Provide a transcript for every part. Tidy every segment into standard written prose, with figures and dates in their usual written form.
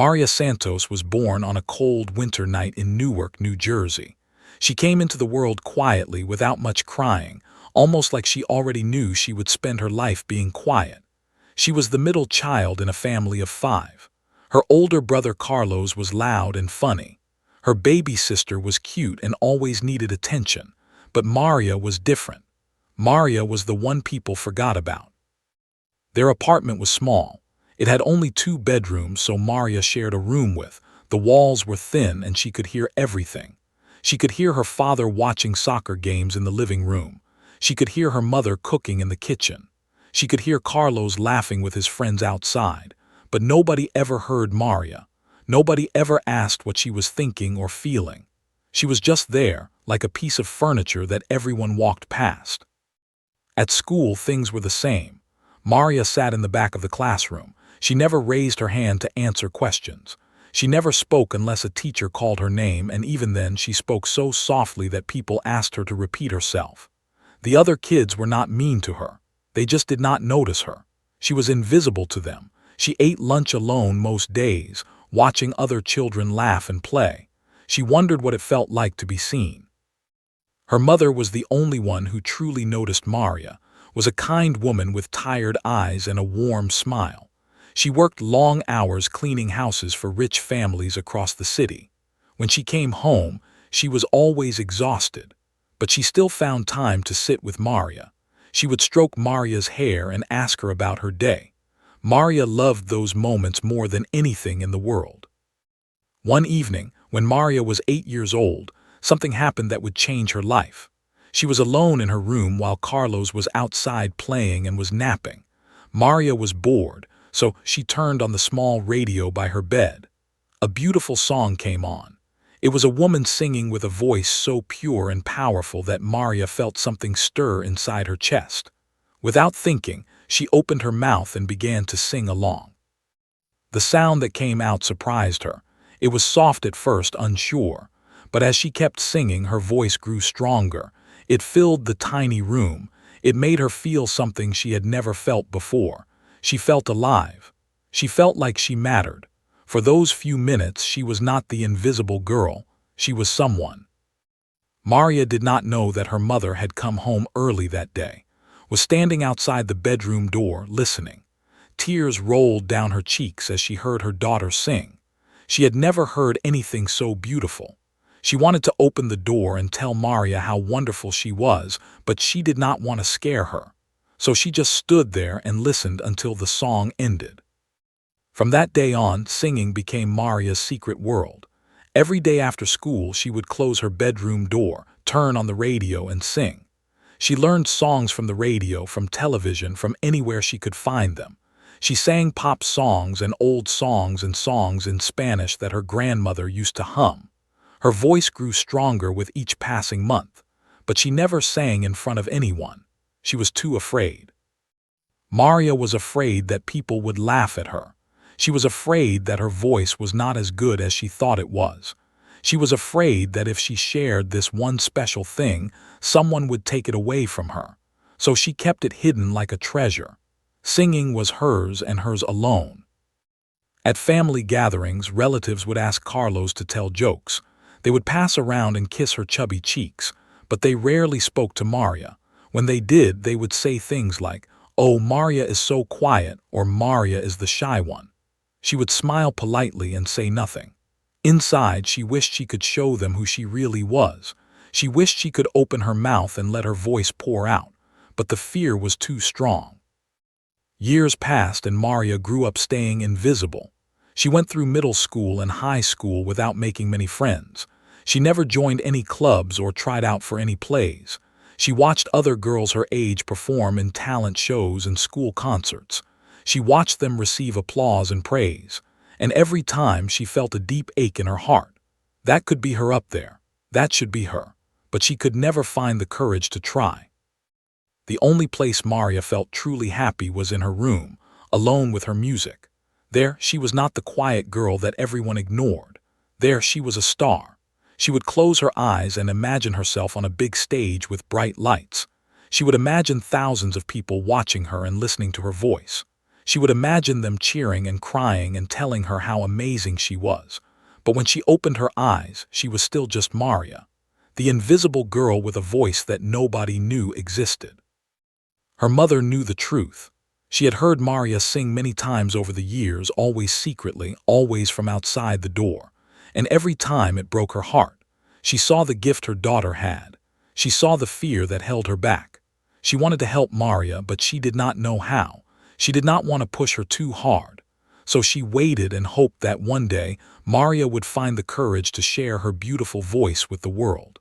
Maria Santos was born on a cold winter night in Newark, New Jersey. She came into the world quietly without much crying, almost like she already knew she would spend her life being quiet. She was the middle child in a family of 5. Her older brother Carlos was loud and funny. Her baby sister was cute and always needed attention, but Maria was different. Maria was the one people forgot about. Their apartment was small. It had only 2 bedrooms, so Maria shared a room with. The walls were thin and she could hear everything. She could hear her father watching soccer games in the living room. She could hear her mother cooking in the kitchen. She could hear Carlos laughing with his friends outside. But nobody ever heard Maria. Nobody ever asked what she was thinking or feeling. She was just there, like a piece of furniture that everyone walked past. At school, things were the same. Maria sat in the back of the classroom. She never raised her hand to answer questions. She never spoke unless a teacher called her name, and even then she spoke so softly that people asked her to repeat herself. The other kids were not mean to her. They just did not notice her. She was invisible to them. She ate lunch alone most days, watching other children laugh and play. She wondered what it felt like to be seen. Her mother was the only one who truly noticed Maria, was a kind woman with tired eyes and a warm smile. She worked long hours cleaning houses for rich families across the city. When she came home, she was always exhausted, but she still found time to sit with Maria. She would stroke Maria's hair and ask her about her day. Maria loved those moments more than anything in the world. One evening, when Maria was 8 years old, something happened that would change her life. She was alone in her room while Carlos was outside playing and was napping. Maria was bored, so she turned on the small radio by her bed. A beautiful song came on. It was a woman singing with a voice so pure and powerful that Maria felt something stir inside her chest. Without thinking, she opened her mouth and began to sing along. The sound that came out surprised her. It was soft at first, unsure, but as she kept singing, her voice grew stronger. It filled the tiny room. It made her feel something she had never felt before. She felt alive. She felt like she mattered. For those few minutes, she was not the invisible girl. She was someone. Maria did not know that her mother had come home early that day, was standing outside the bedroom door, listening. Tears rolled down her cheeks as she heard her daughter sing. She had never heard anything so beautiful. She wanted to open the door and tell Maria how wonderful she was, but she did not want to scare her. So she just stood there and listened until the song ended. From that day on, singing became Maria's secret world. Every day after school, she would close her bedroom door, turn on the radio, and sing. She learned songs from the radio, from television, from anywhere she could find them. She sang pop songs and old songs and songs in Spanish that her grandmother used to hum. Her voice grew stronger with each passing month, but she never sang in front of anyone. She was too afraid. Maria was afraid that people would laugh at her. She was afraid that her voice was not as good as she thought it was. She was afraid that if she shared this one special thing, someone would take it away from her. So she kept it hidden like a treasure. Singing was hers and hers alone. At family gatherings, relatives would ask Carlos to tell jokes. They would pass around and kiss her chubby cheeks, but they rarely spoke to Maria. When they did, they would say things like, "Oh, Maria is so quiet," or "Maria is the shy one." She would smile politely and say nothing. Inside, she wished she could show them who she really was. She wished she could open her mouth and let her voice pour out, but the fear was too strong. Years passed and Maria grew up staying invisible. She went through middle school and high school without making many friends. She never joined any clubs or tried out for any plays. She watched other girls her age perform in talent shows and school concerts. She watched them receive applause and praise, and every time she felt a deep ache in her heart. That could be her up there. That should be her. But she could never find the courage to try. The only place Maria felt truly happy was in her room, alone with her music. There, she was not the quiet girl that everyone ignored. There, she was a star. She would close her eyes and imagine herself on a big stage with bright lights. She would imagine thousands of people watching her and listening to her voice. She would imagine them cheering and crying and telling her how amazing she was. But when she opened her eyes, she was still just Maria, the invisible girl with a voice that nobody knew existed. Her mother knew the truth. She had heard Maria sing many times over the years, always secretly, always from outside the door. And every time it broke her heart. She saw the gift her daughter had. She saw the fear that held her back. She wanted to help Maria, but she did not know how. She did not want to push her too hard. So she waited and hoped that one day Maria would find the courage to share her beautiful voice with the world.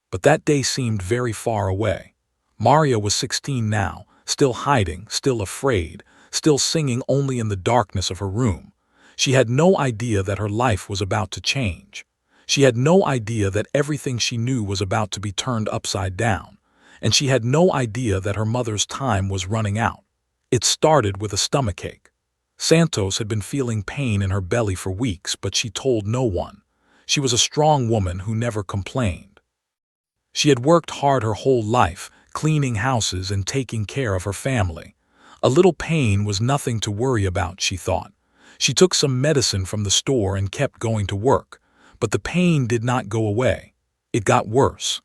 But that day seemed very far away. Maria was 16 now, still hiding, still afraid, still singing only in the darkness of her room. She had no idea that her life was about to change. She had no idea that everything she knew was about to be turned upside down. And she had no idea that her mother's time was running out. It started with a stomachache. Santos had been feeling pain in her belly for weeks, but she told no one. She was a strong woman who never complained. She had worked hard her whole life, cleaning houses and taking care of her family. A little pain was nothing to worry about, she thought. She took some medicine from the store and kept going to work. But the pain did not go away. It got worse.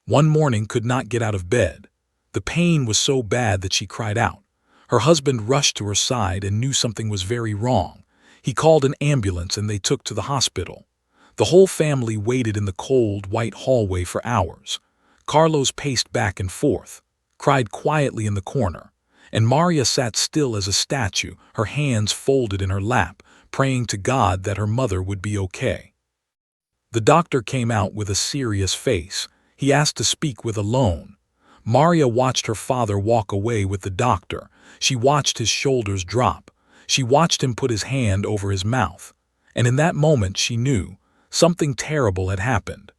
One morning could not get out of bed. The pain was so bad that she cried out. Her husband rushed to her side and knew something was very wrong. He called an ambulance and they took to the hospital. The whole family waited in the cold, white hallway for hours. Carlos paced back and forth, cried quietly in the corner, and Maria sat still as a statue, her hands folded in her lap, praying to God that her mother would be okay. The doctor came out with a serious face. He asked to speak with alone. Maria watched her father walk away with the doctor. She watched his shoulders drop. She watched him put his hand over his mouth. And in that moment she knew something terrible had happened.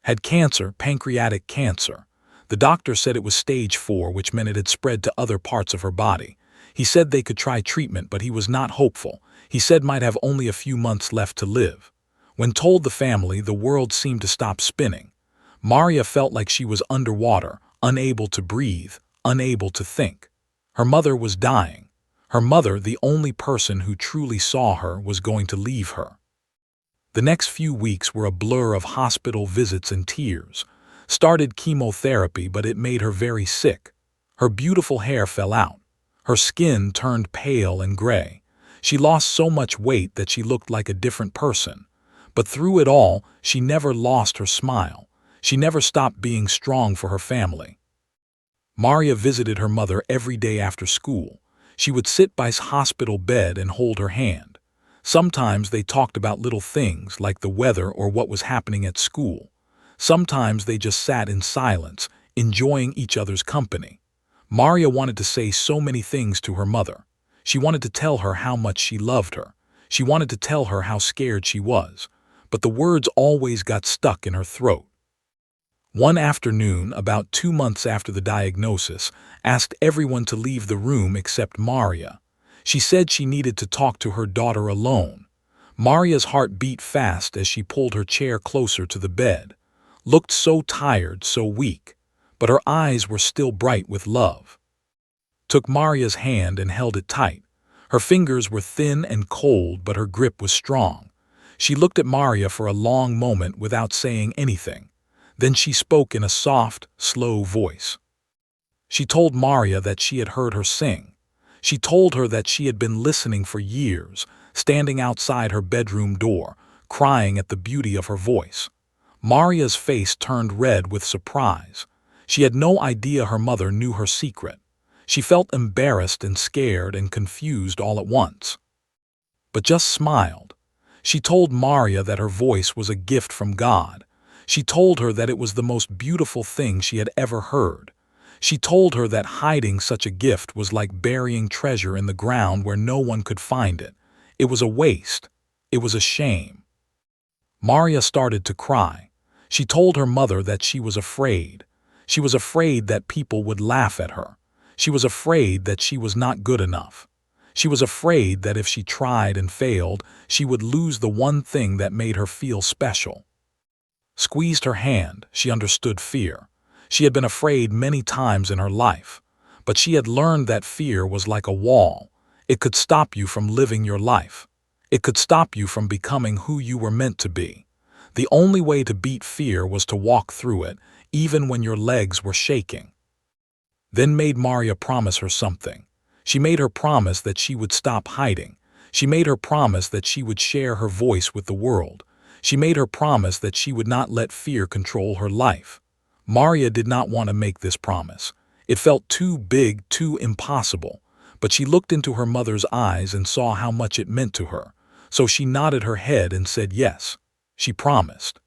Had cancer, pancreatic cancer. The doctor said it was stage 4, which meant it had spread to other parts of her body. He said they could try treatment, but he was not hopeful. He said might have only a few months left to live. When told the family, the world seemed to stop spinning. Maria felt like she was underwater, unable to breathe, unable to think. Her mother was dying. Her mother, the only person who truly saw her, was going to leave her. The next few weeks were a blur of hospital visits and tears. Started chemotherapy, but it made her very sick. Her beautiful hair fell out. Her skin turned pale and gray. She lost so much weight that she looked like a different person. But through it all, she never lost her smile. She never stopped being strong for her family. Maria visited her mother every day after school. She would sit by his hospital bed and hold her hand. Sometimes they talked about little things like the weather or what was happening at school. Sometimes they just sat in silence, enjoying each other's company. Maria wanted to say so many things to her mother. She wanted to tell her how much she loved her. She wanted to tell her how scared she was. But the words always got stuck in her throat. One afternoon, about 2 months after the diagnosis, asked everyone to leave the room except Maria. She said she needed to talk to her daughter alone. Maria's heart beat fast as she pulled her chair closer to the bed. Looked so tired, so weak, but her eyes were still bright with love. Took Maria's hand and held it tight. Her fingers were thin and cold, but her grip was strong. She looked at Maria for a long moment without saying anything. Then she spoke in a soft, slow voice. She told Maria that she had heard her sing. She told her that she had been listening for years, standing outside her bedroom door, crying at the beauty of her voice. Maria's face turned red with surprise. She had no idea her mother knew her secret. She felt embarrassed and scared and confused all at once. But just smiled. She told Maria that her voice was a gift from God. She told her that it was the most beautiful thing she had ever heard. She told her that hiding such a gift was like burying treasure in the ground where no one could find it. It was a waste. It was a shame. Maria started to cry. She told her mother that she was afraid. She was afraid that people would laugh at her. She was afraid that she was not good enough. She was afraid that if she tried and failed, she would lose the one thing that made her feel special. Squeezed her hand, she understood fear. She had been afraid many times in her life. But she had learned that fear was like a wall. It could stop you from living your life. It could stop you from becoming who you were meant to be. The only way to beat fear was to walk through it, even when your legs were shaking. Then made Maria promise her something. She made her promise that she would stop hiding. She made her promise that she would share her voice with the world. She made her promise that she would not let fear control her life. Maria did not want to make this promise. It felt too big, too impossible. But she looked into her mother's eyes and saw how much it meant to her. So she nodded her head and said yes. She promised.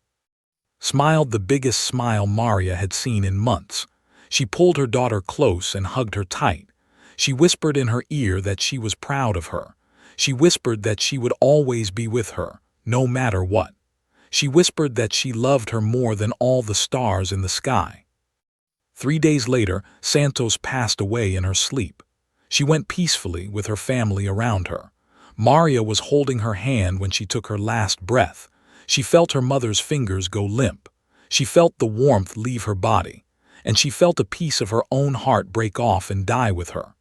Smiled the biggest smile Maria had seen in months. She pulled her daughter close and hugged her tight. She whispered in her ear that she was proud of her. She whispered that she would always be with her, no matter what. She whispered that she loved her more than all the stars in the sky. 3 days later, Santos passed away in her sleep. She went peacefully with her family around her. Maria was holding her hand when she took her last breath. She felt her mother's fingers go limp. She felt the warmth leave her body, and she felt a piece of her own heart break off and die with her.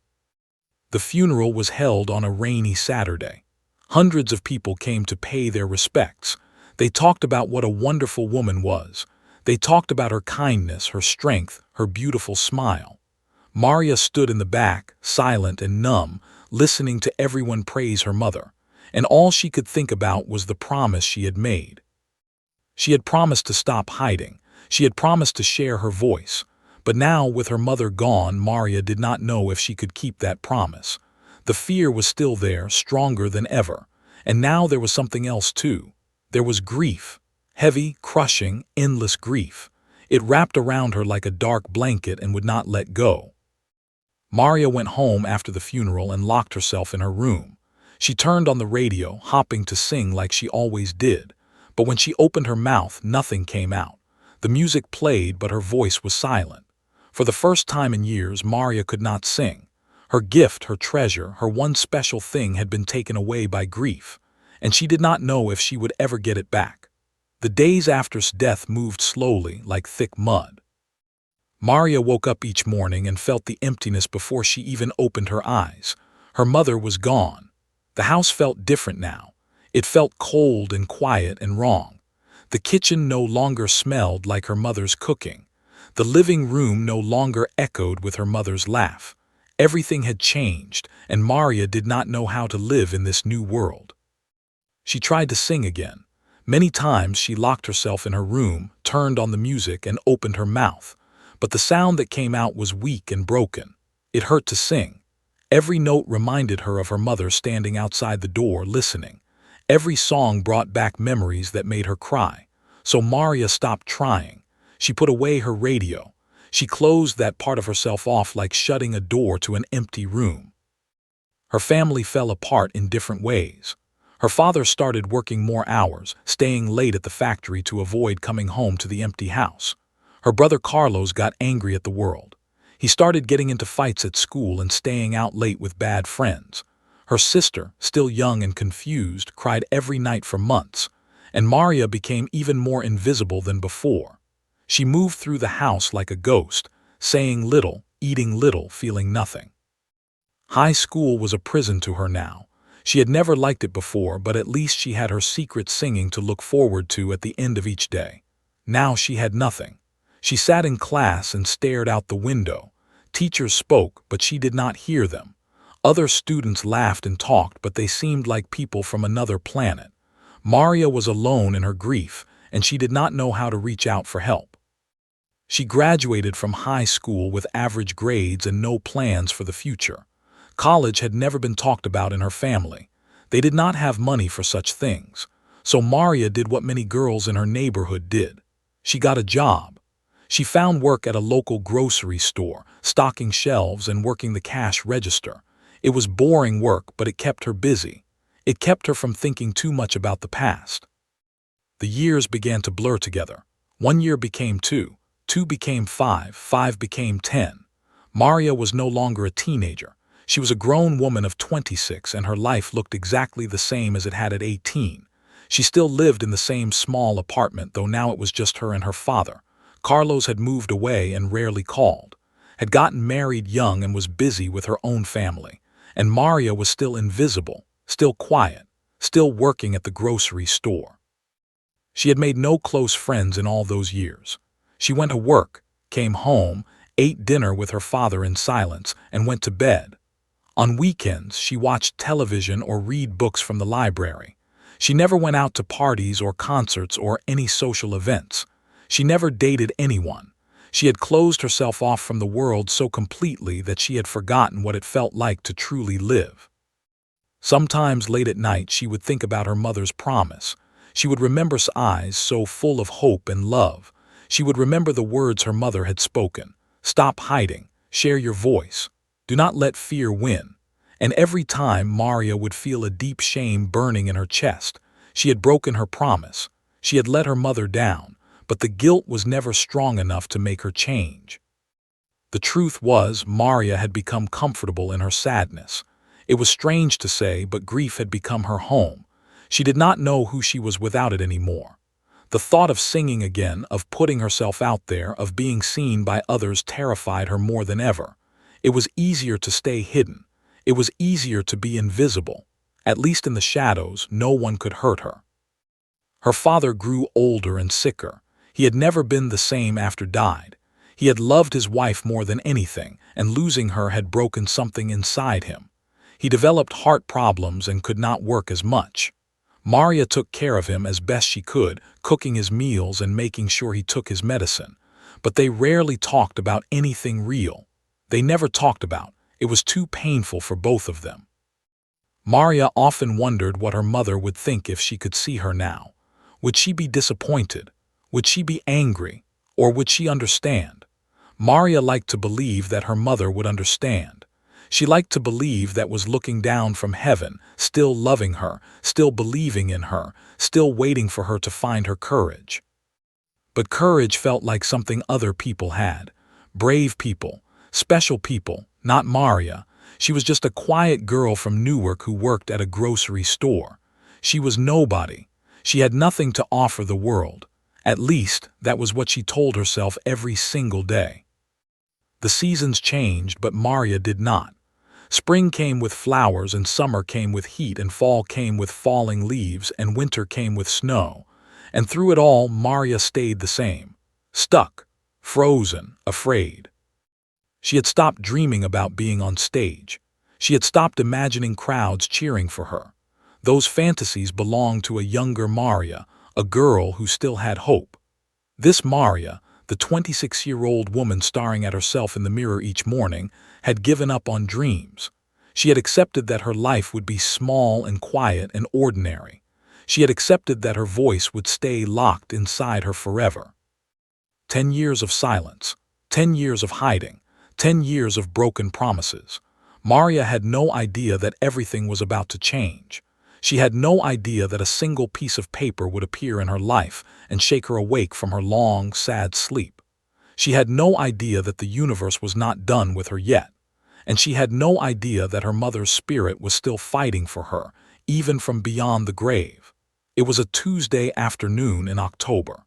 The funeral was held on a rainy Saturday. Hundreds of people came to pay their respects. They talked about what a wonderful woman was. They talked about her kindness, her strength, her beautiful smile. Maria stood in the back, silent and numb, listening to everyone praise her mother, and all she could think about was the promise she had made. She had promised to stop hiding. She had promised to share her voice. But now, with her mother gone, Maria did not know if she could keep that promise. The fear was still there, stronger than ever. And now there was something else too. There was grief. Heavy, crushing, endless grief. It wrapped around her like a dark blanket and would not let go. Maria went home after the funeral and locked herself in her room. She turned on the radio, hopping to sing like she always did. But when she opened her mouth, nothing came out. The music played, but her voice was silent. For the first time in years, Maria could not sing. Her gift, her treasure, her one special thing had been taken away by grief, and she did not know if she would ever get it back. The days after death moved slowly, like thick mud. Maria woke up each morning and felt the emptiness before she even opened her eyes. Her mother was gone. The house felt different now. It felt cold and quiet and wrong. The kitchen no longer smelled like her mother's cooking. The living room no longer echoed with her mother's laugh. Everything had changed, and Maria did not know how to live in this new world. She tried to sing again. Many times she locked herself in her room, turned on the music, and opened her mouth. But the sound that came out was weak and broken. It hurt to sing. Every note reminded her of her mother standing outside the door listening. Every song brought back memories that made her cry. So Maria stopped trying. She put away her radio. She closed that part of herself off like shutting a door to an empty room. Her family fell apart in different ways. Her father started working more hours, staying late at the factory to avoid coming home to the empty house. Her brother Carlos got angry at the world. He started getting into fights at school and staying out late with bad friends. Her sister, still young and confused, cried every night for months, and Maria became even more invisible than before. She moved through the house like a ghost, saying little, eating little, feeling nothing. High school was a prison to her now. She had never liked it before, but at least she had her secret singing to look forward to at the end of each day. Now she had nothing. She sat in class and stared out the window. Teachers spoke, but she did not hear them. Other students laughed and talked, but they seemed like people from another planet. Maria was alone in her grief, and she did not know how to reach out for help. She graduated from high school with average grades and no plans for the future. College had never been talked about in her family. They did not have money for such things. So Maria did what many girls in her neighborhood did. She got a job. She found work at a local grocery store, stocking shelves and working the cash register. It was boring work, but it kept her busy. It kept her from thinking too much about the past. The years began to blur together. 1 year became 2, 2 became 5, 5 became 10. Maria was no longer a teenager. She was a grown woman of 26, and her life looked exactly the same as it had at 18. She still lived in the same small apartment, though now it was just her and her father. Carlos had moved away and rarely called. had gotten married young and was busy with her own family, and Maria was still invisible, still quiet, still working at the grocery store. She had made no close friends in all those years. She went to work, came home, ate dinner with her father in silence, and went to bed. On weekends, she watched television or read books from the library. She never went out to parties or concerts or any social events. She never dated anyone. She had closed herself off from the world so completely that she had forgotten what it felt like to truly live. Sometimes late at night she would think about her mother's promise. She would remember eyes so full of hope and love. She would remember the words her mother had spoken. Stop hiding. Share your voice. Do not let fear win. And every time Maria would feel a deep shame burning in her chest. She had broken her promise. She had let her mother down, but the guilt was never strong enough to make her change. The truth was, Maria had become comfortable in her sadness. It was strange to say, but grief had become her home. She did not know who she was without it anymore. The thought of singing again, of putting herself out there, of being seen by others terrified her more than ever. It was easier to stay hidden. It was easier to be invisible. At least in the shadows, no one could hurt her. Her father grew older and sicker. He had never been the same after died. He had loved his wife more than anything, and losing her had broken something inside him. He developed heart problems and could not work as much. Maria took care of him as best she could, cooking his meals and making sure he took his medicine. But they rarely talked about anything real. They never talked about. It was too painful for both of them. Maria often wondered what her mother would think if she could see her now. Would she be disappointed? Would she be angry? Or would she understand? Maria liked to believe that her mother would understand. She liked to believe that was looking down from heaven, still loving her, still believing in her, still waiting for her to find her courage. But courage felt like something other people had. Brave people, special people, not Maria. She was just a quiet girl from Newark who worked at a grocery store. She was nobody. She had nothing to offer the world. At least, that was what she told herself every single day. The seasons changed, but Maria did not. Spring came with flowers, and summer came with heat, and fall came with falling leaves, and winter came with snow. And through it all, Maria stayed the same. Stuck, frozen, afraid. She had stopped dreaming about being on stage. She had stopped imagining crowds cheering for her. Those fantasies belonged to a younger Maria, a girl who still had hope. This Maria, the 26-year-old woman staring at herself in the mirror each morning, had given up on dreams. She had accepted that her life would be small and quiet and ordinary. She had accepted that her voice would stay locked inside her forever. 10 years of silence, 10 years of hiding, 10 years of broken promises. Maria had no idea that everything was about to change. She had no idea that a single piece of paper would appear in her life and shake her awake from her long, sad sleep. She had no idea that the universe was not done with her yet. And she had no idea that her mother's spirit was still fighting for her, even from beyond the grave. It was a Tuesday afternoon in October.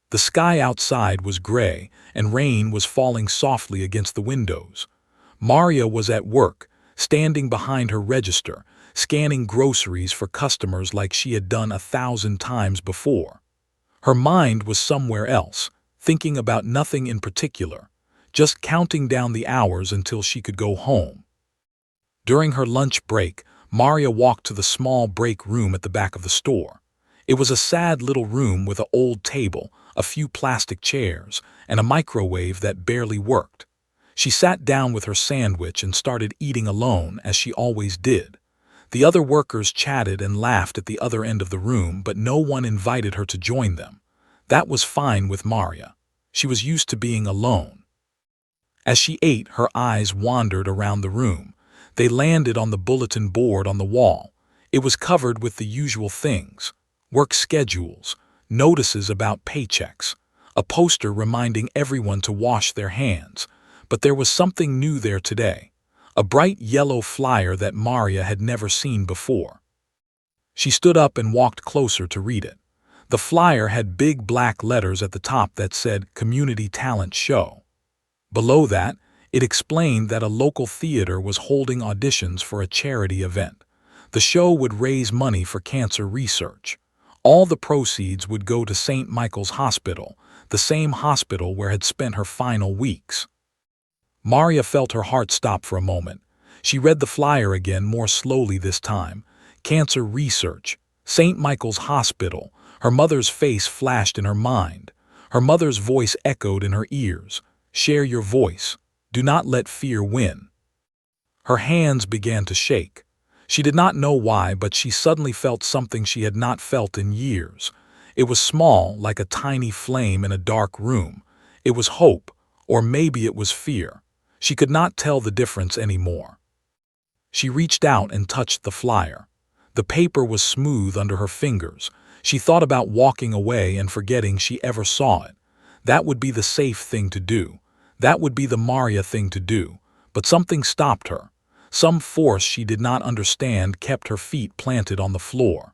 The sky outside was gray, and rain was falling softly against the windows. Maria was at work, standing behind her register, scanning groceries for customers like she had done 1,000 times before. Her mind was somewhere else, thinking about nothing in particular, just counting down the hours until she could go home. During her lunch break, Maria walked to the small break room at the back of the store. It was a sad little room with an old table, a few plastic chairs, and a microwave that barely worked. She sat down with her sandwich and started eating alone, as she always did. The other workers chatted and laughed at the other end of the room, but no one invited her to join them. That was fine with Maria. She was used to being alone. As she ate, her eyes wandered around the room. They landed on the bulletin board on the wall. It was covered with the usual things: work schedules, notices about paychecks, a poster reminding everyone to wash their hands. But there was something new there today. A bright yellow flyer that Maria had never seen before. She stood up and walked closer to read it. The flyer had big black letters at the top that said Community Talent Show. Below that, it explained that a local theater was holding auditions for a charity event. The show would raise money for cancer research. All the proceeds would go to St. Michael's Hospital, the same hospital where had spent her final weeks. Maria felt her heart stop for a moment. She read the flyer again, more slowly this time. Cancer research, St. Michael's Hospital. Her mother's face flashed in her mind. Her mother's voice echoed in her ears. Share your voice. Do not let fear win. Her hands began to shake. She did not know why, but she suddenly felt something she had not felt in years. It was small, like a tiny flame in a dark room. It was hope, or maybe it was fear. She could not tell the difference anymore. She reached out and touched the flyer. The paper was smooth under her fingers. She thought about walking away and forgetting she ever saw it. That would be the safe thing to do. That would be the Maria thing to do. But something stopped her. Some force she did not understand kept her feet planted on the floor.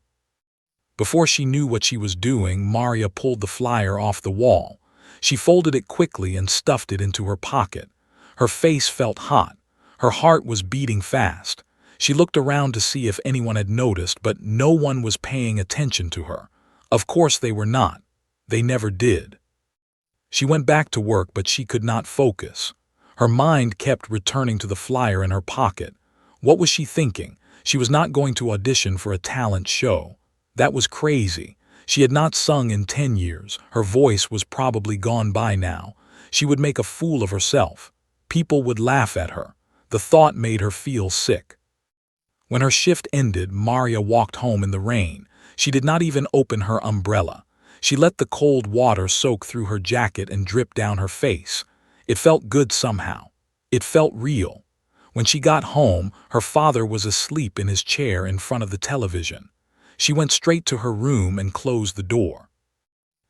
Before she knew what she was doing, Maria pulled the flyer off the wall. She folded it quickly and stuffed it into her pocket. Her face felt hot. Her heart was beating fast. She looked around to see if anyone had noticed, but no one was paying attention to her. Of course they were not. They never did. She went back to work, but she could not focus. Her mind kept returning to the flyer in her pocket. What was she thinking? She was not going to audition for a talent show. That was crazy. She had not sung in 10 years. Her voice was probably gone by now. She would make a fool of herself. People would laugh at her. The thought made her feel sick. When her shift ended, Maria walked home in the rain. She did not even open her umbrella. She let the cold water soak through her jacket and drip down her face. It felt good somehow. It felt real. When she got home, her father was asleep in his chair in front of the television. She went straight to her room and closed the door.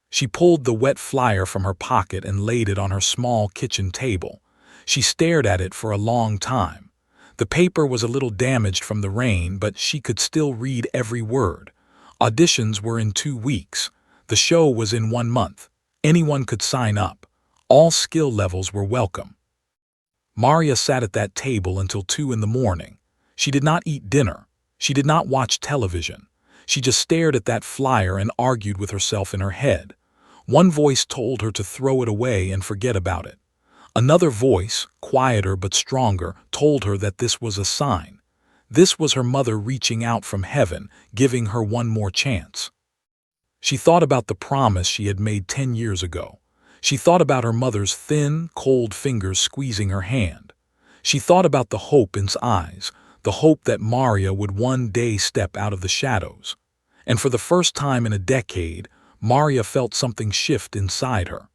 She pulled the wet flyer from her pocket and laid it on her small kitchen table. She stared at it for a long time. The paper was a little damaged from the rain, but she could still read every word. Auditions were in 2 weeks. The show was in 1 month. Anyone could sign up. All skill levels were welcome. Maria sat at that table until 2 in the morning. She did not eat dinner. She did not watch television. She just stared at that flyer and argued with herself in her head. One voice told her to throw it away and forget about it. Another voice, quieter but stronger, told her that this was a sign. This was her mother reaching out from heaven, giving her one more chance. She thought about the promise she had made 10 years ago. She thought about her mother's thin, cold fingers squeezing her hand. She thought about the hope in his eyes, the hope that Maria would one day step out of the shadows. And for the first time in a decade, Maria felt something shift inside her.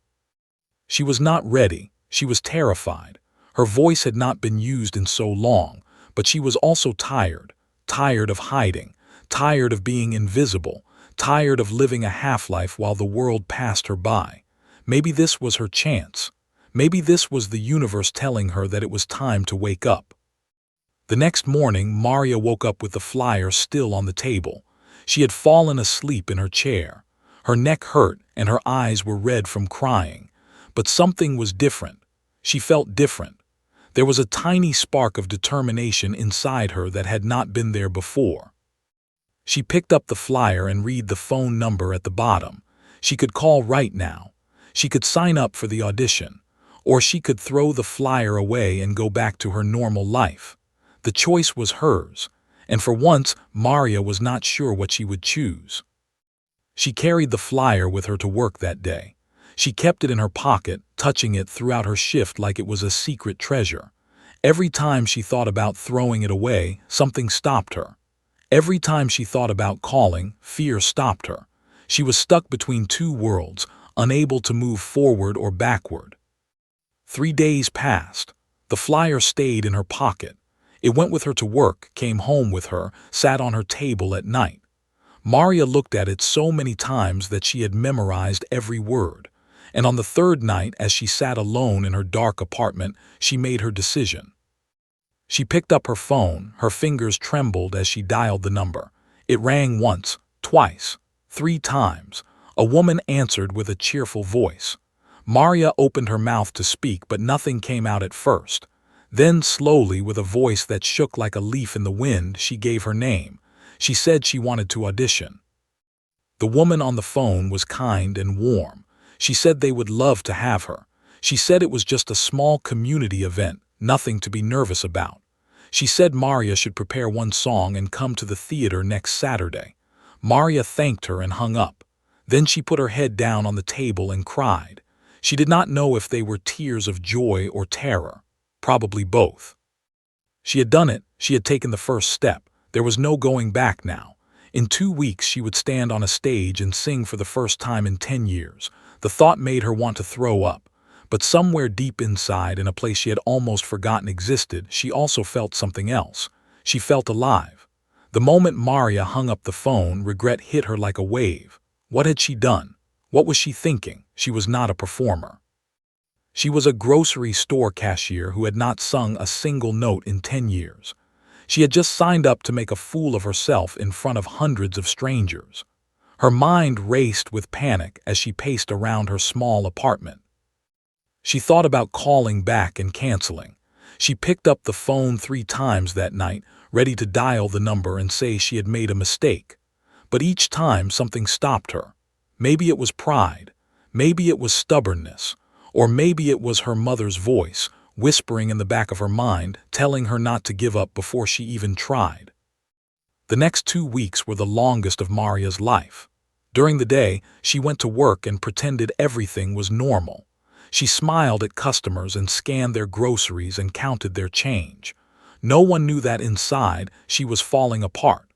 She was not ready. She was terrified. Her voice had not been used in so long, but she was also tired. Tired of hiding. Tired of being invisible. Tired of living a half-life while the world passed her by. Maybe this was her chance. Maybe this was the universe telling her that it was time to wake up. The next morning, Maria woke up with the flyer still on the table. She had fallen asleep in her chair. Her neck hurt and her eyes were red from crying. But something was different. She felt different. There was a tiny spark of determination inside her that had not been there before. She picked up the flyer and read the phone number at the bottom. She could call right now. She could sign up for the audition. Or she could throw the flyer away and go back to her normal life. The choice was hers. And for once, Maria was not sure what she would choose. She carried the flyer with her to work that day. She kept it in her pocket, touching it throughout her shift like it was a secret treasure. Every time she thought about throwing it away, something stopped her. Every time she thought about calling, fear stopped her. She was stuck between 2 worlds, unable to move forward or backward. 3 days passed. The flyer stayed in her pocket. It went with her to work, came home with her, sat on her table at night. Maria looked at it so many times that she had memorized every word. And on the 3rd night, as she sat alone in her dark apartment, she made her decision. She picked up her phone. Her fingers trembled as she dialed the number. It rang once, twice, 3 times. A woman answered with a cheerful voice. Maria opened her mouth to speak, but nothing came out at first. Then, slowly, with a voice that shook like a leaf in the wind, she gave her name. She said she wanted to audition. The woman on the phone was kind and warm. She said they would love to have her. She said it was just a small community event, nothing to be nervous about. She said Maria should prepare one song and come to the theater next Saturday. Maria thanked her and hung up. Then she put her head down on the table and cried. She did not know if they were tears of joy or terror. Probably both. She had done it. She had taken the first step. There was no going back now. In 2 weeks she would stand on a stage and sing for the first time in 10 years. The thought made her want to throw up. But somewhere deep inside, in a place she had almost forgotten existed, she also felt something else. She felt alive. The moment Maria hung up the phone, regret hit her like a wave. What had she done? What was she thinking? She was not a performer. She was a grocery store cashier who had not sung a single note in 10 years. She had just signed up to make a fool of herself in front of hundreds of strangers. Her mind raced with panic as she paced around her small apartment. She thought about calling back and canceling. She picked up the phone 3 times that night, ready to dial the number and say she had made a mistake. But each time something stopped her. Maybe it was pride. Maybe it was stubbornness. Or maybe it was her mother's voice, whispering in the back of her mind, telling her not to give up before she even tried. The next 2 weeks were the longest of Maria's life. During the day, she went to work and pretended everything was normal. She smiled at customers and scanned their groceries and counted their change. No one knew that inside she was falling apart.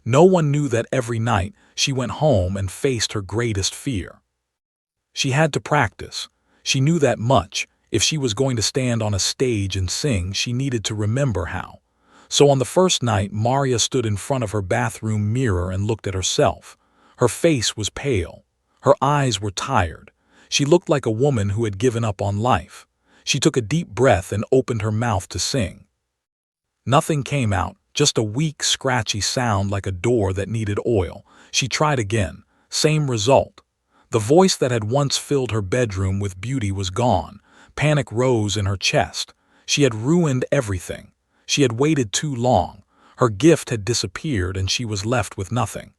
No one knew that every night she went home and faced her greatest fear. She had to practice. She knew that much. If she was going to stand on a stage and sing, she needed to remember how. So on the first night, Maria stood in front of her bathroom mirror and looked at herself. Her face was pale. Her eyes were tired. She looked like a woman who had given up on life. She took a deep breath and opened her mouth to sing. Nothing came out, just a weak, scratchy sound like a door that needed oil. She tried again. Same result. The voice that had once filled her bedroom with beauty was gone. Panic rose in her chest. She had ruined everything. She had waited too long. Her gift had disappeared and she was left with nothing.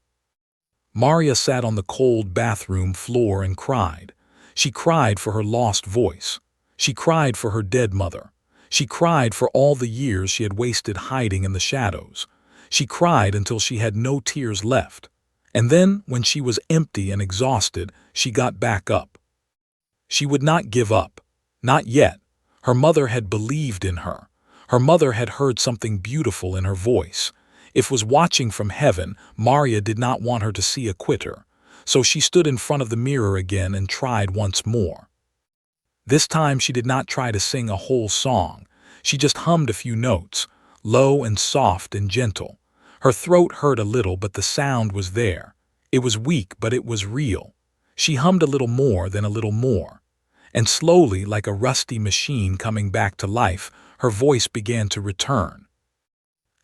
Maria sat on the cold bathroom floor and cried. She cried for her lost voice. She cried for her dead mother. She cried for all the years she had wasted hiding in the shadows. She cried until she had no tears left. And then, when she was empty and exhausted, she got back up. She would not give up. Not yet. Her mother had believed in her. Her mother had heard something beautiful in her voice. If was watching from heaven, Maria did not want her to see a quitter. So she stood in front of the mirror again and tried once more. This time she did not try to sing a whole song. She just hummed a few notes, low and soft and gentle. Her throat hurt a little, but the sound was there. It was weak, but it was real. She hummed a little more, then a little more. And slowly, like a rusty machine coming back to life, her voice began to return.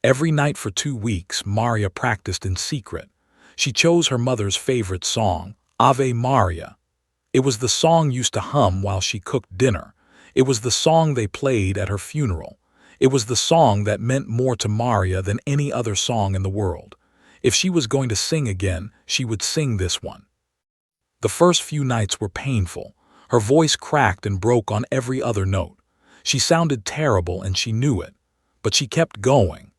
Every night for 2 weeks, Maria practiced in secret. She chose her mother's favorite song, Ave Maria. It was the song used to hum while she cooked dinner. It was the song they played at her funeral. It was the song that meant more to Maria than any other song in the world. If she was going to sing again, she would sing this one. The first few nights were painful. Her voice cracked and broke on every other note. She sounded terrible and she knew it. But she kept going.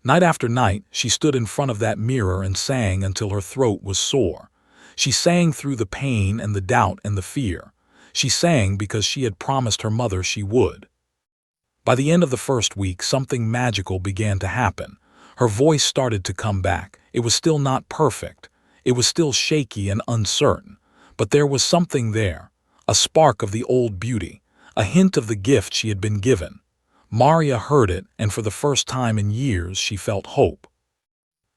Night after night, she stood in front of that mirror and sang until her throat was sore. She sang through the pain and the doubt and the fear. She sang because she had promised her mother she would. By the end of the first week, something magical began to happen. Her voice started to come back. It was still not perfect. It was still shaky and uncertain. But there was something there, a spark of the old beauty, a hint of the gift she had been given. Maria heard it, and for the first time in years she felt hope.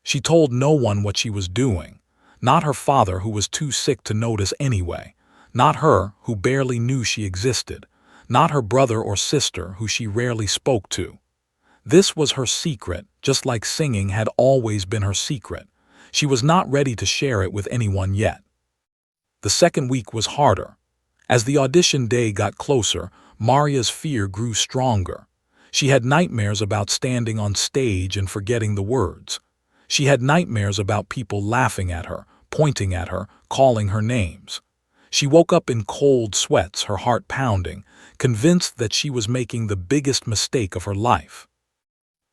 She told no one what she was doing. Not her father, who was too sick to notice anyway. Not her, who barely knew she existed. Not her brother or sister, who she rarely spoke to. This was her secret, just like singing had always been her secret. She was not ready to share it with anyone yet. The second week was harder. As the audition day got closer, Maria's fear grew stronger. She had nightmares about standing on stage and forgetting the words. She had nightmares about people laughing at her, pointing at her, calling her names. She woke up in cold sweats, her heart pounding, convinced that she was making the biggest mistake of her life.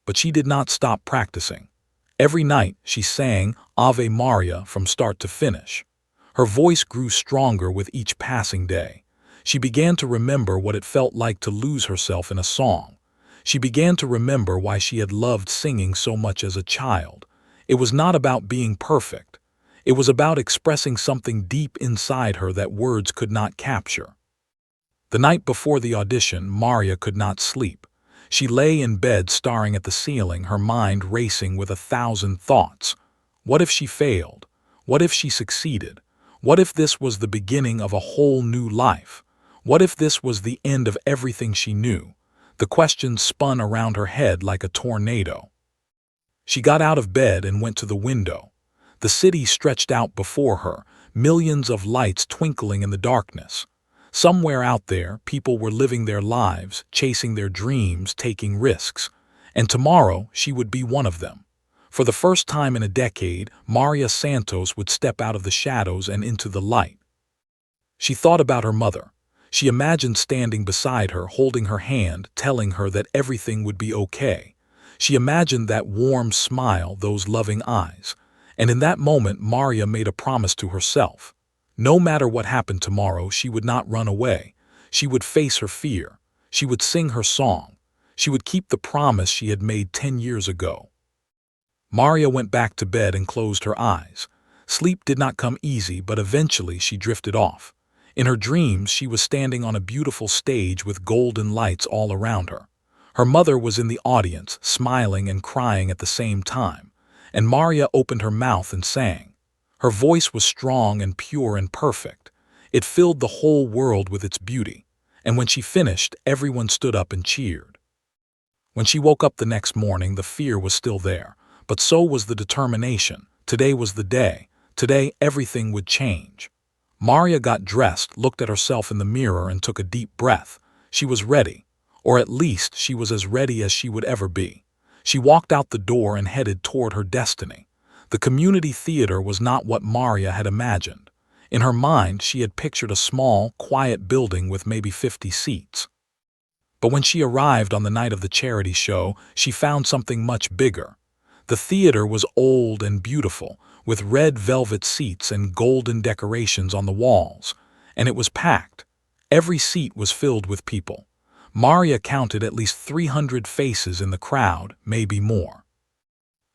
But she did not stop practicing. Every night she sang Ave Maria from start to finish. Her voice grew stronger with each passing day. She began to remember what it felt like to lose herself in a song. She began to remember why she had loved singing so much as a child. It was not about being perfect. It was about expressing something deep inside her that words could not capture. The night before the audition, Maria could not sleep. She lay in bed staring at the ceiling, her mind racing with 1,000 thoughts. What if she failed? What if she succeeded? What if this was the beginning of a whole new life? What if this was the end of everything she knew? The questions spun around her head like a tornado. She got out of bed and went to the window. The city stretched out before her, millions of lights twinkling in the darkness. Somewhere out there, people were living their lives, chasing their dreams, taking risks. And tomorrow, she would be one of them. For the first time in a decade, Maria Santos would step out of the shadows and into the light. She thought about her mother. She imagined standing beside her, holding her hand, telling her that everything would be okay. She imagined that warm smile, those loving eyes. And in that moment, Maria made a promise to herself. No matter what happened tomorrow, she would not run away. She would face her fear. She would sing her song. She would keep the promise she had made 10 years ago. Maria went back to bed and closed her eyes. Sleep did not come easy, but eventually she drifted off. In her dreams, she was standing on a beautiful stage with golden lights all around her. Her mother was in the audience, smiling and crying at the same time. And Maria opened her mouth and sang. Her voice was strong and pure and perfect. It filled the whole world with its beauty. And when she finished, everyone stood up and cheered. When she woke up the next morning, the fear was still there, but so was the determination. Today was the day. Today, everything would change. Maria got dressed, looked at herself in the mirror, and took a deep breath. She was ready, or at least she was as ready as she would ever be. She walked out the door and headed toward her destiny. The community theater was not what Maria had imagined. In her mind, she had pictured a small, quiet building with maybe 50 seats. But when she arrived on the night of the charity show, she found something much bigger. The theater was old and beautiful, with red velvet seats and golden decorations on the walls, and it was packed. Every seat was filled with people. Maria counted at least 300 faces in the crowd, maybe more.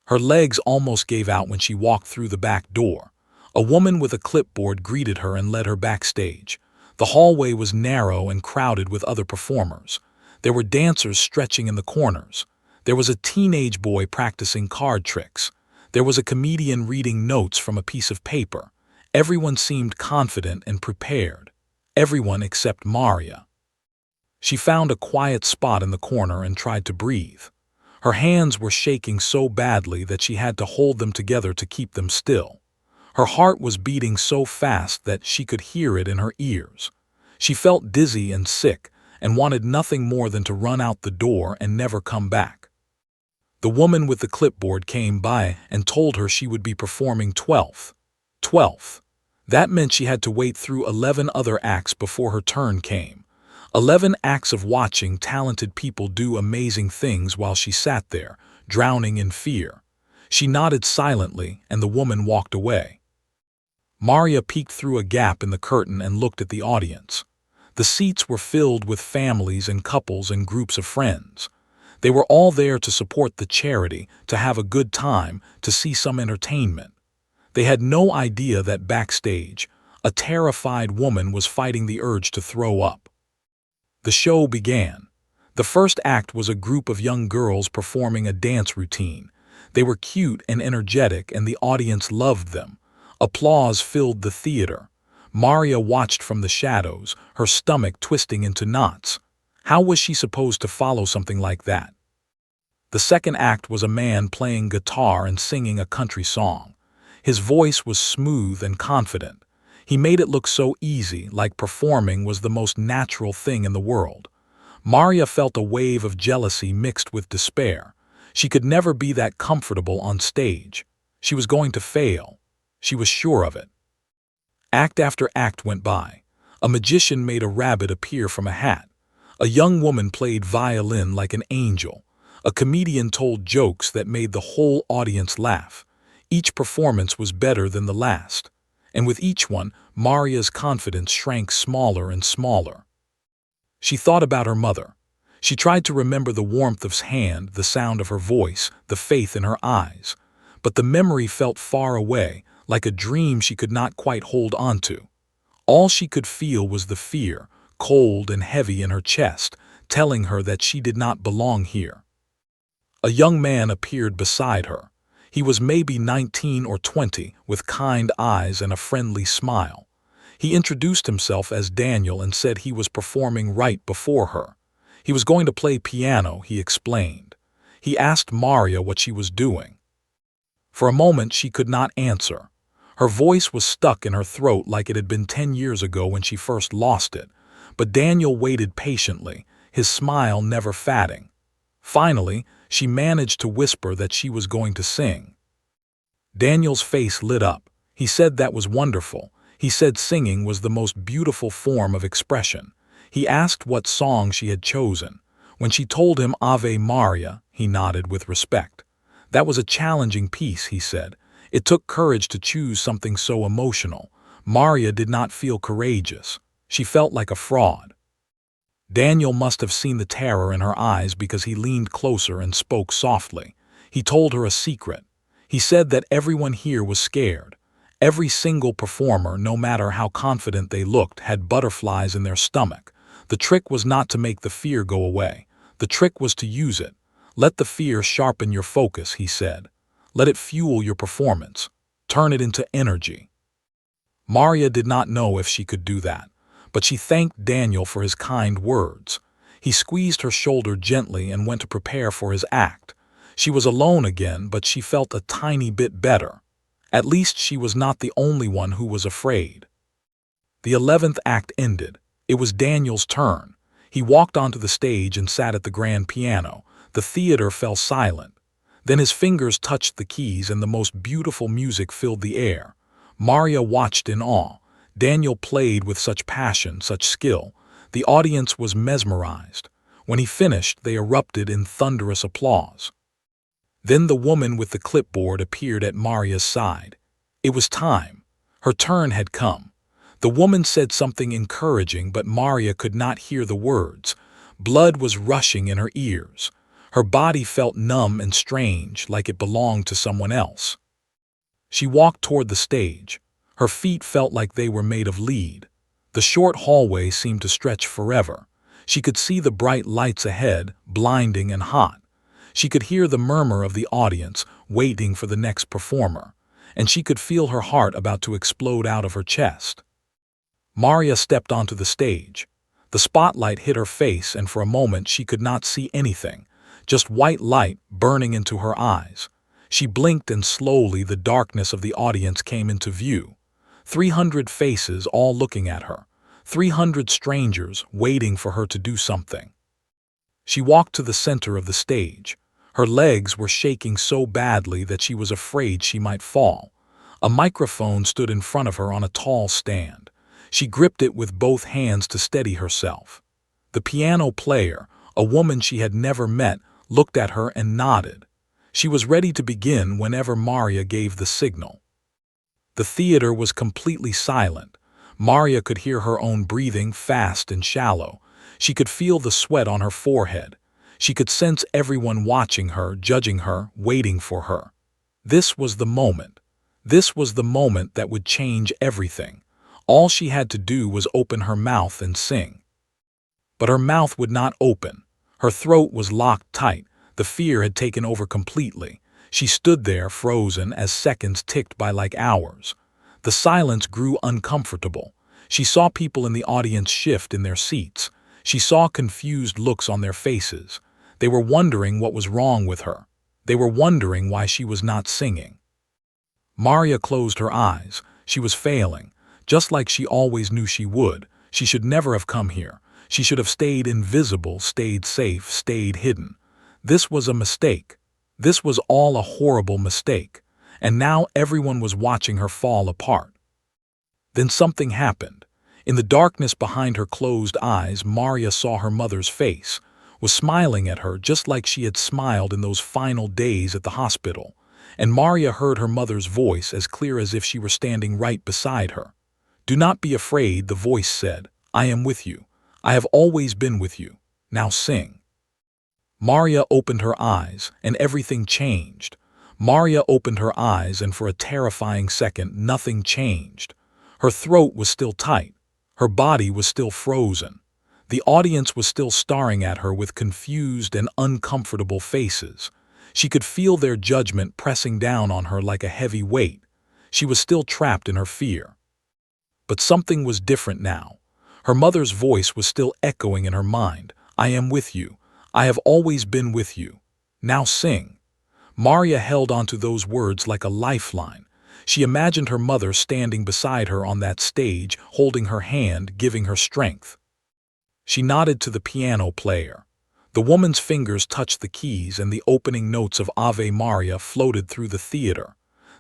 Her legs almost gave out when she walked through the back door. A woman with a clipboard greeted her and led her backstage. The hallway was narrow and crowded with other performers. There were dancers stretching in the corners. There was a teenage boy practicing card tricks. There was a comedian reading notes from a piece of paper. Everyone seemed confident and prepared. Everyone except Maria. She found a quiet spot in the corner and tried to breathe. Her hands were shaking so badly that she had to hold them together to keep them still. Her heart was beating so fast that she could hear it in her ears. She felt dizzy and sick and wanted nothing more than to run out the door and never come back. The woman with the clipboard came by and told her she would be performing 12th. 12th. That meant she had to wait through 11 other acts before her turn came. 11 acts of watching talented people do amazing things while she sat there, drowning in fear. She nodded silently, and the woman walked away. Maria peeked through a gap in the curtain and looked at the audience. The seats were filled with families and couples and groups of friends. They were all there to support the charity, to have a good time, to see some entertainment. They had no idea that backstage, a terrified woman was fighting the urge to throw up. The show began. The first act was a group of young girls performing a dance routine. They were cute and energetic, and the audience loved them. Applause filled the theater. Maria watched from the shadows, her stomach twisting into knots. How was she supposed to follow something like that? The second act was a man playing guitar and singing a country song. His voice was smooth and confident. He made it look so easy, like performing was the most natural thing in the world. Maria felt a wave of jealousy mixed with despair. She could never be that comfortable on stage. She was going to fail. She was sure of it. Act after act went by. A magician made a rabbit appear from a hat. A young woman played violin like an angel. A comedian told jokes that made the whole audience laugh. Each performance was better than the last. And with each one, Maria's confidence shrank smaller and smaller. She thought about her mother. She tried to remember the warmth of his hand, the sound of her voice, the faith in her eyes. But the memory felt far away, like a dream she could not quite hold on to. All she could feel was the fear, cold and heavy in her chest, telling her that she did not belong here. A young man appeared beside her. He was maybe 19 or 20, with kind eyes and a friendly smile. He introduced himself as Daniel and said he was performing right before her. He was going to play piano, he explained. He asked Maria what she was doing. For a moment she could not answer. Her voice was stuck in her throat like it had been 10 years ago when she first lost it. But Daniel waited patiently, his smile never fading. Finally, she managed to whisper that she was going to sing. Daniel's face lit up. He said that was wonderful. He said singing was the most beautiful form of expression. He asked what song she had chosen. When she told him Ave Maria, he nodded with respect. That was a challenging piece, he said. It took courage to choose something so emotional. Maria did not feel courageous. She felt like a fraud. Daniel must have seen the terror in her eyes because he leaned closer and spoke softly. He told her a secret. He said that everyone here was scared. Every single performer, no matter how confident they looked, had butterflies in their stomach. The trick was not to make the fear go away. The trick was to use it. Let the fear sharpen your focus, he said. Let it fuel your performance. Turn it into energy. Maria did not know if she could do that, but she thanked Daniel for his kind words. He squeezed her shoulder gently and went to prepare for his act. She was alone again, but she felt a tiny bit better. At least she was not the only one who was afraid. The 11th act ended. It was Daniel's turn. He walked onto the stage and sat at the grand piano. The theater fell silent. Then his fingers touched the keys and the most beautiful music filled the air. Maria watched in awe. Daniel played with such passion, such skill. The audience was mesmerized. When he finished, they erupted in thunderous applause. Then the woman with the clipboard appeared at Maria's side. It was time. Her turn had come. The woman said something encouraging, but Maria could not hear the words. Blood was rushing in her ears. Her body felt numb and strange, like it belonged to someone else. She walked toward the stage. Her feet felt like they were made of lead. The short hallway seemed to stretch forever. She could see the bright lights ahead, blinding and hot. She could hear the murmur of the audience, waiting for the next performer. And she could feel her heart about to explode out of her chest. Maria stepped onto the stage. The spotlight hit her face, and for a moment she could not see anything, just white light burning into her eyes. She blinked and slowly the darkness of the audience came into view. 300 faces all looking at her. 300 strangers waiting for her to do something. She walked to the center of the stage. Her legs were shaking so badly that she was afraid she might fall. A microphone stood in front of her on a tall stand. She gripped it with both hands to steady herself. The piano player, a woman she had never met, looked at her and nodded. She was ready to begin whenever Maria gave the signal. The theater was completely silent. Maria could hear her own breathing, fast and shallow. She could feel the sweat on her forehead. She could sense everyone watching her, judging her, waiting for her. This was the moment. This was the moment that would change everything. All she had to do was open her mouth and sing. But her mouth would not open. Her throat was locked tight. The fear had taken over completely. She stood there, frozen, as seconds ticked by like hours. The silence grew uncomfortable. She saw people in the audience shift in their seats. She saw confused looks on their faces. They were wondering what was wrong with her. They were wondering why she was not singing. Maria closed her eyes. She was failing. just like she always knew she would. She should never have come here. She should have stayed invisible, stayed safe, stayed hidden. This was a mistake. This was all a horrible mistake. And now everyone was watching her fall apart. Then something happened. In the darkness behind her closed eyes, Maria saw her mother's face, was smiling at her just like she had smiled in those final days at the hospital. And Maria heard her mother's voice as clear as if she were standing right beside her. "Do not be afraid," the voice said. "I am with you. I have always been with you. Now sing." Maria opened her eyes, and everything changed. Maria opened her eyes, and for a terrifying second, nothing changed. Her throat was still tight. Her body was still frozen. The audience was still staring at her with confused and uncomfortable faces. She could feel their judgment pressing down on her like a heavy weight. She was still trapped in her fear. But something was different now. Her mother's voice was still echoing in her mind. "I am with you. I have always been with you. Now sing." Maria held onto those words like a lifeline. She imagined her mother standing beside her on that stage, holding her hand, giving her strength. She nodded to the piano player. The woman's fingers touched the keys, and the opening notes of Ave Maria floated through the theater.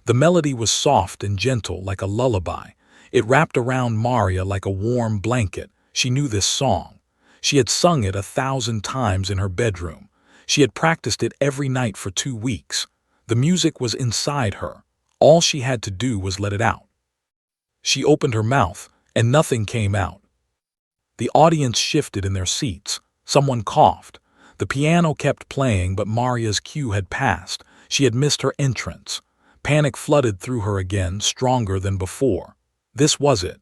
The melody was soft and gentle, like a lullaby. It wrapped around Maria like a warm blanket. She knew this song. She had sung it 1,000 times in her bedroom. She had practiced it every night for 2 weeks. The music was inside her. All she had to do was let it out. She opened her mouth, and nothing came out. The audience shifted in their seats. Someone coughed. The piano kept playing, but Maria's cue had passed. She had missed her entrance. Panic flooded through her again, stronger than before. This was it.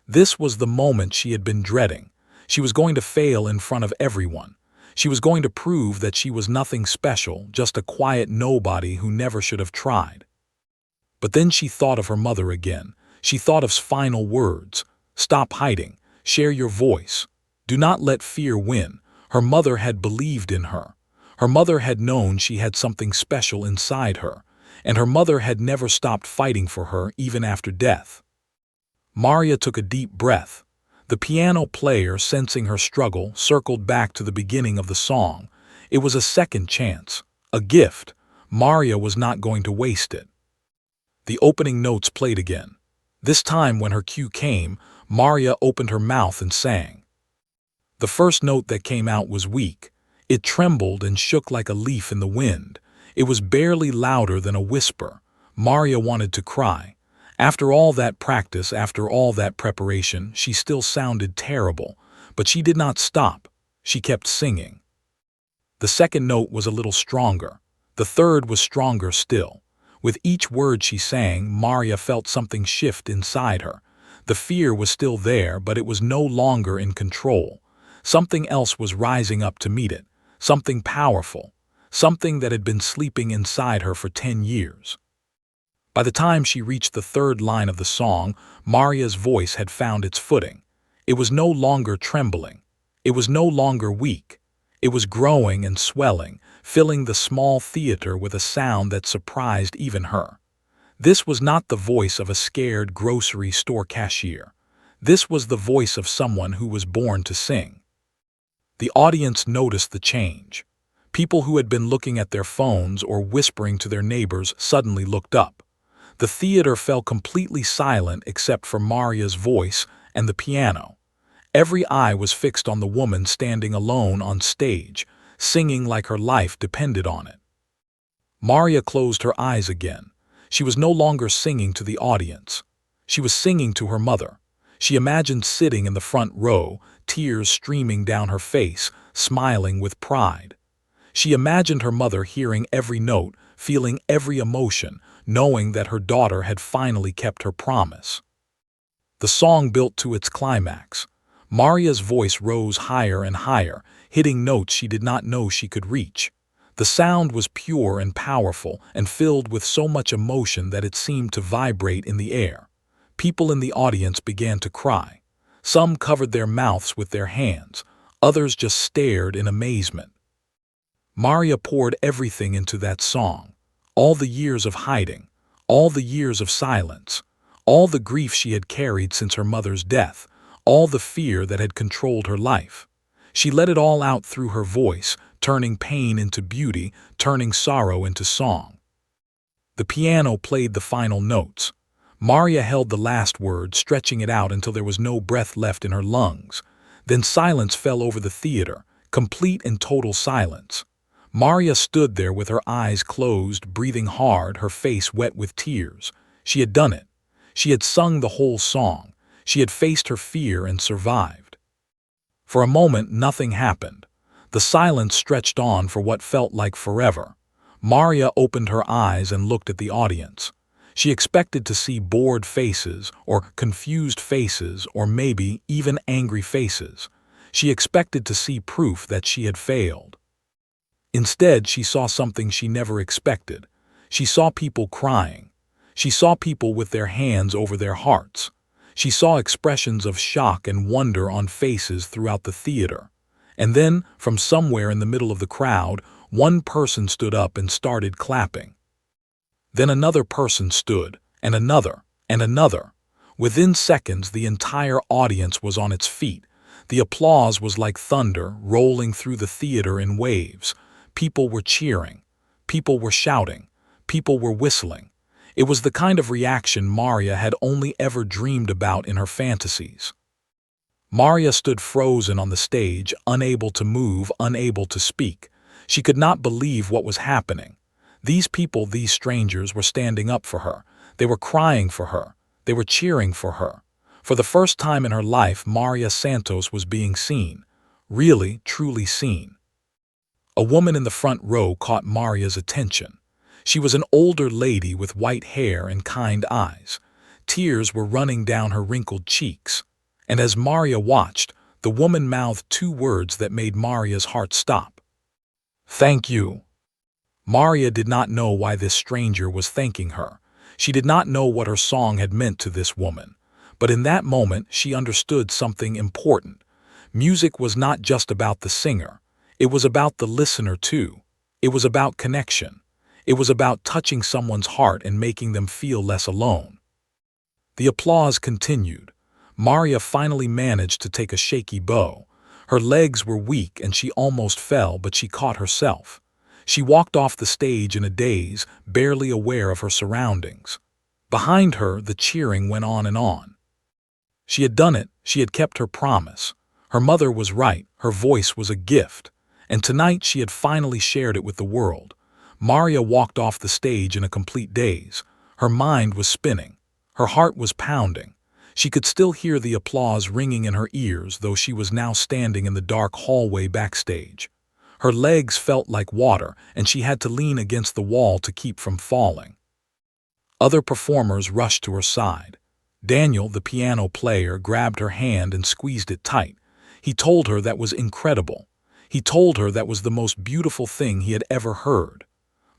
This was the moment she had been dreading. She was going to fail in front of everyone. She was going to prove that she was nothing special, just a quiet nobody who never should have tried. But then she thought of her mother again. She thought of final words. "Stop hiding. Share your voice. Do not let fear win." Her mother had believed in her. Her mother had known she had something special inside her, and her mother had never stopped fighting for her even after death. Maria took a deep breath. The piano player, sensing her struggle, circled back to the beginning of the song. It was a second chance, a gift. Maria was not going to waste it. The opening notes played again. This time, when her cue came, Maria opened her mouth and sang. The first note that came out was weak. It trembled and shook like a leaf in the wind. It was barely louder than a whisper. Maria wanted to cry. After all that practice, after all that preparation, she still sounded terrible. But she did not stop. She kept singing. The second note was a little stronger. The third was stronger still. With each word she sang, Maria felt something shift inside her. The fear was still there, but it was no longer in control. Something else was rising up to meet it. Something powerful. Something that had been sleeping inside her for 10 years. By the time she reached the third line of the song, Maria's voice had found its footing. It was no longer trembling. It was no longer weak. It was growing and swelling, filling the small theater with a sound that surprised even her. This was not the voice of a scared grocery store cashier. This was the voice of someone who was born to sing. The audience noticed the change. People who had been looking at their phones or whispering to their neighbors suddenly looked up. The theater fell completely silent except for Maria's voice and the piano. Every eye was fixed on the woman standing alone on stage, singing like her life depended on it. Maria closed her eyes again. She was no longer singing to the audience. She was singing to her mother. She imagined sitting in the front row, tears streaming down her face, smiling with pride. She imagined her mother hearing every note, feeling every emotion, knowing that her daughter had finally kept her promise. The song built to its climax. Maria's voice rose higher and higher, hitting notes she did not know she could reach. The sound was pure and powerful and filled with so much emotion that it seemed to vibrate in the air. People in the audience began to cry. Some covered their mouths with their hands. Others just stared in amazement. Maria poured everything into that song. All the years of hiding, all the years of silence, all the grief she had carried since her mother's death, all the fear that had controlled her life. She let it all out through her voice, turning pain into beauty, turning sorrow into song. The piano played the final notes. Maria held the last word, stretching it out until there was no breath left in her lungs. Then silence fell over the theater, complete and total silence. Maria stood there with her eyes closed, breathing hard, her face wet with tears. She had done it. She had sung the whole song. She had faced her fear and survived. For a moment, nothing happened. The silence stretched on for what felt like forever. Maria opened her eyes and looked at the audience. She expected to see bored faces, or confused faces, or maybe even angry faces. She expected to see proof that she had failed. Instead, she saw something she never expected. She saw people crying. She saw people with their hands over their hearts. She saw expressions of shock and wonder on faces throughout the theater. And then, from somewhere in the middle of the crowd, one person stood up and started clapping. Then another person stood, and another, and another. Within seconds, the entire audience was on its feet. The applause was like thunder, rolling through the theater in waves. People were cheering. People were shouting. People were whistling. It was the kind of reaction Maria had only ever dreamed about in her fantasies. Maria stood frozen on the stage, unable to move, unable to speak. She could not believe what was happening. These people, these strangers, were standing up for her. They were crying for her. They were cheering for her. For the first time in her life, Maria Santos was being seen. Really, truly seen. A woman in the front row caught Maria's attention. She was an older lady with white hair and kind eyes. Tears were running down her wrinkled cheeks. And as Maria watched, the woman mouthed two words that made Maria's heart stop. "Thank you." Maria did not know why this stranger was thanking her. She did not know what her song had meant to this woman. But in that moment, she understood something important. Music was not just about the singer. It was about the listener too. It was about connection. It was about touching someone's heart and making them feel less alone. The applause continued. Maria finally managed to take a shaky bow. Her legs were weak and she almost fell, but she caught herself. She walked off the stage in a daze, barely aware of her surroundings. Behind her, the cheering went on and on. She had done it. She had kept her promise. Her mother was right. Her voice was a gift. And tonight she had finally shared it with the world. Maria walked off the stage in a complete daze. Her mind was spinning. Her heart was pounding. She could still hear the applause ringing in her ears, though she was now standing in the dark hallway backstage. Her legs felt like water, and she had to lean against the wall to keep from falling. Other performers rushed to her side. Daniel, the piano player, grabbed her hand and squeezed it tight. He told her that was incredible. He told her that was the most beautiful thing he had ever heard.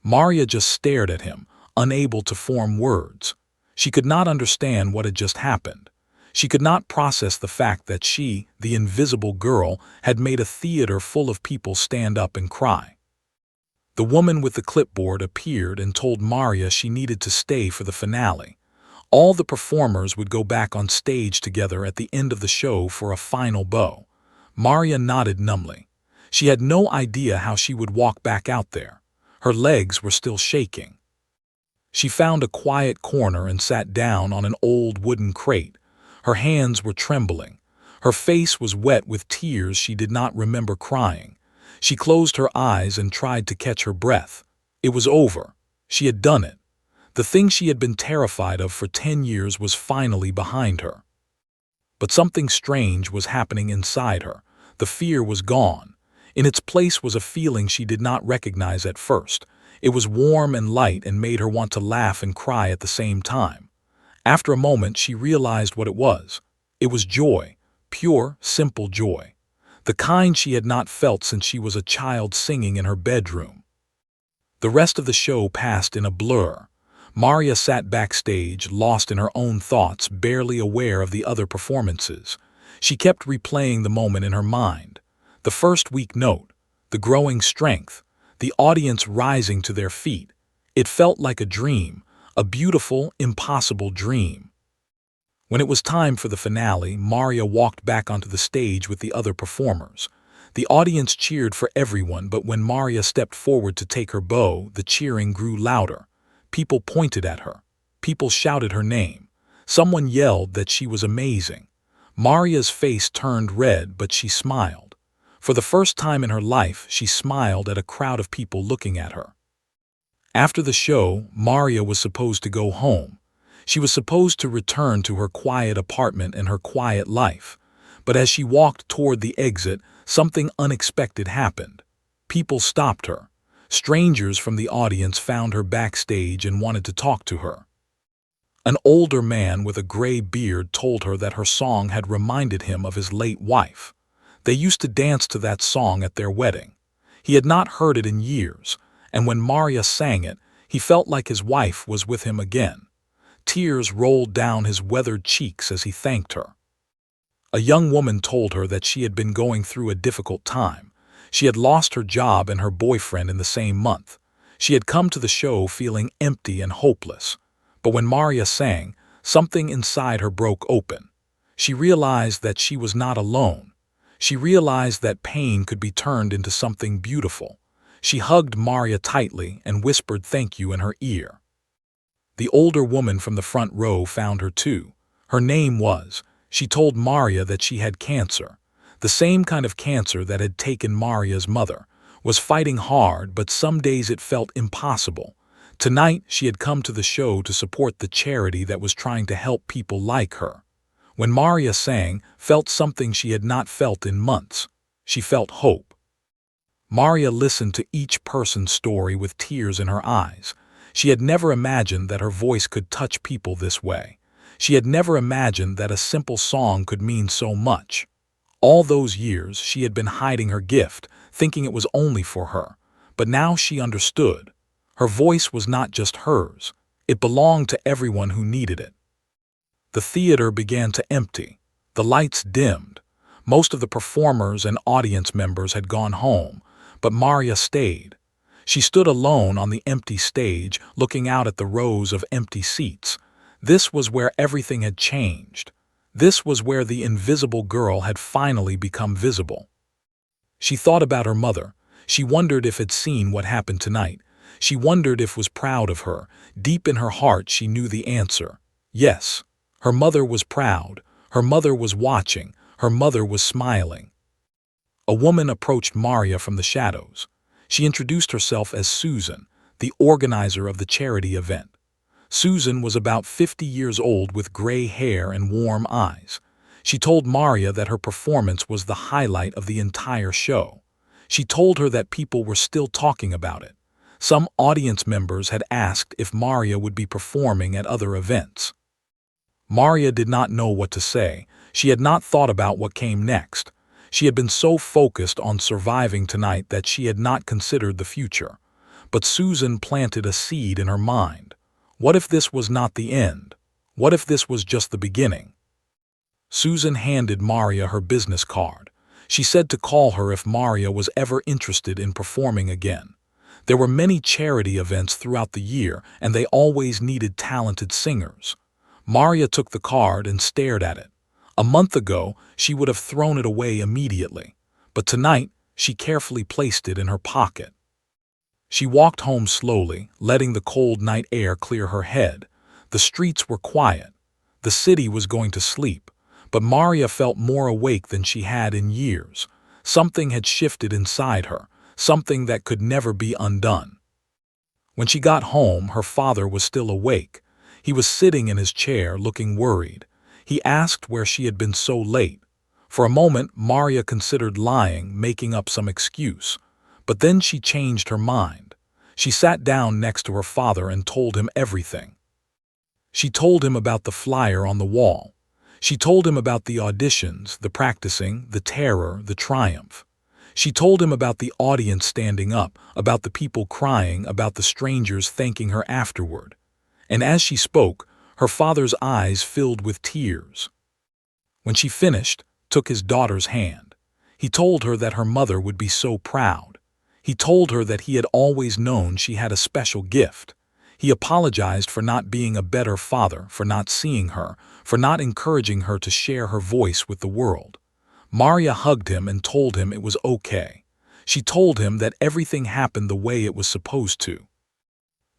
Maria just stared at him, unable to form words. She could not understand what had just happened. She could not process the fact that she, the invisible girl, had made a theater full of people stand up and cry. The woman with the clipboard appeared and told Maria she needed to stay for the finale. All the performers would go back on stage together at the end of the show for a final bow. Maria nodded numbly. She had no idea how she would walk back out there. Her legs were still shaking. She found a quiet corner and sat down on an old wooden crate. Her hands were trembling. Her face was wet with tears she did not remember crying. She closed her eyes and tried to catch her breath. It was over. She had done it. The thing she had been terrified of for 10 years was finally behind her. But something strange was happening inside her. The fear was gone. In its place was a feeling she did not recognize at first. It was warm and light and made her want to laugh and cry at the same time. After a moment, she realized what it was. It was joy, pure, simple joy. The kind she had not felt since she was a child singing in her bedroom. The rest of the show passed in a blur. Maria sat backstage, lost in her own thoughts, barely aware of the other performances. She kept replaying the moment in her mind. The first weak note, the growing strength, the audience rising to their feet. It felt like a dream, a beautiful, impossible dream. When it was time for the finale, Maria walked back onto the stage with the other performers. The audience cheered for everyone, but when Maria stepped forward to take her bow, the cheering grew louder. People pointed at her. People shouted her name. Someone yelled that she was amazing. Maria's face turned red, but she smiled. For the first time in her life, she smiled at a crowd of people looking at her. After the show, Maria was supposed to go home. She was supposed to return to her quiet apartment and her quiet life. But as she walked toward the exit, something unexpected happened. People stopped her. Strangers from the audience found her backstage and wanted to talk to her. An older man with a gray beard told her that her song had reminded him of his late wife. They used to dance to that song at their wedding. He had not heard it in years, and when Maria sang it, he felt like his wife was with him again. Tears rolled down his weathered cheeks as he thanked her. A young woman told her that she had been going through a difficult time. She had lost her job and her boyfriend in the same month. She had come to the show feeling empty and hopeless. But when Maria sang, something inside her broke open. She realized that she was not alone. She realized that pain could be turned into something beautiful. She hugged Maria tightly and whispered thank you in her ear. The older woman from the front row found her too. Her name was. She told Maria that she had cancer. The same kind of cancer that had taken Maria's mother. Was fighting hard, but some days it felt impossible. Tonight, she had come to the show to support the charity that was trying to help people like her. When Maria sang, felt something she had not felt in months. She felt hope. Maria listened to each person's story with tears in her eyes. She had never imagined that her voice could touch people this way. She had never imagined that a simple song could mean so much. All those years, she had been hiding her gift, thinking it was only for her. But now she understood. Her voice was not just hers. It belonged to everyone who needed it. The theater began to empty. The lights dimmed. Most of the performers and audience members had gone home, but Maria stayed. She stood alone on the empty stage, looking out at the rows of empty seats. This was where everything had changed. This was where the invisible girl had finally become visible. She thought about her mother. She wondered if had seen what happened tonight. She wondered if was proud of her. Deep in her heart she knew the answer. Yes, her mother was proud. Her mother was watching. Her mother was smiling. A woman approached Maria from the shadows. She introduced herself as Susan, the organizer of the charity event. Susan was about 50 years old with gray hair and warm eyes. She told Maria that her performance was the highlight of the entire show. She told her that people were still talking about it. Some audience members had asked if Maria would be performing at other events. Maria did not know what to say. She had not thought about what came next. She had been so focused on surviving tonight that she had not considered the future. But Susan planted a seed in her mind. What if this was not the end? What if this was just the beginning? Susan handed Maria her business card. She said to call her if Maria was ever interested in performing again. There were many charity events throughout the year, and they always needed talented singers. Maria took the card and stared at it. A month ago, she would have thrown it away immediately, but tonight, she carefully placed it in her pocket. She walked home slowly, letting the cold night air clear her head. The streets were quiet. The city was going to sleep, but Maria felt more awake than she had in years. Something had shifted inside her, something that could never be undone. When she got home, her father was still awake. He was sitting in his chair, looking worried. He asked where she had been so late. For a moment, Maria considered lying, making up some excuse. But then she changed her mind. She sat down next to her father and told him everything. She told him about the flyer on the wall. She told him about the auditions, the practicing, the terror, the triumph. She told him about the audience standing up, about the people crying, about the strangers thanking her afterward. And as she spoke, her father's eyes filled with tears. When she finished, took his daughter's hand. He told her that her mother would be so proud. He told her that he had always known she had a special gift. He apologized for not being a better father, for not seeing her, for not encouraging her to share her voice with the world. Maria hugged him and told him it was okay. She told him that everything happened the way it was supposed to.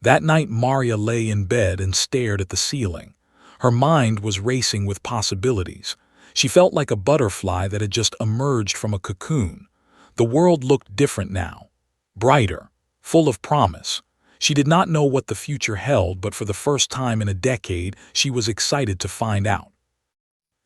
That night Maria lay in bed and stared at the ceiling. Her mind was racing with possibilities. She felt like a butterfly that had just emerged from a cocoon. The world looked different now, brighter, full of promise. She did not know what the future held, but for the first time in a decade, she was excited to find out.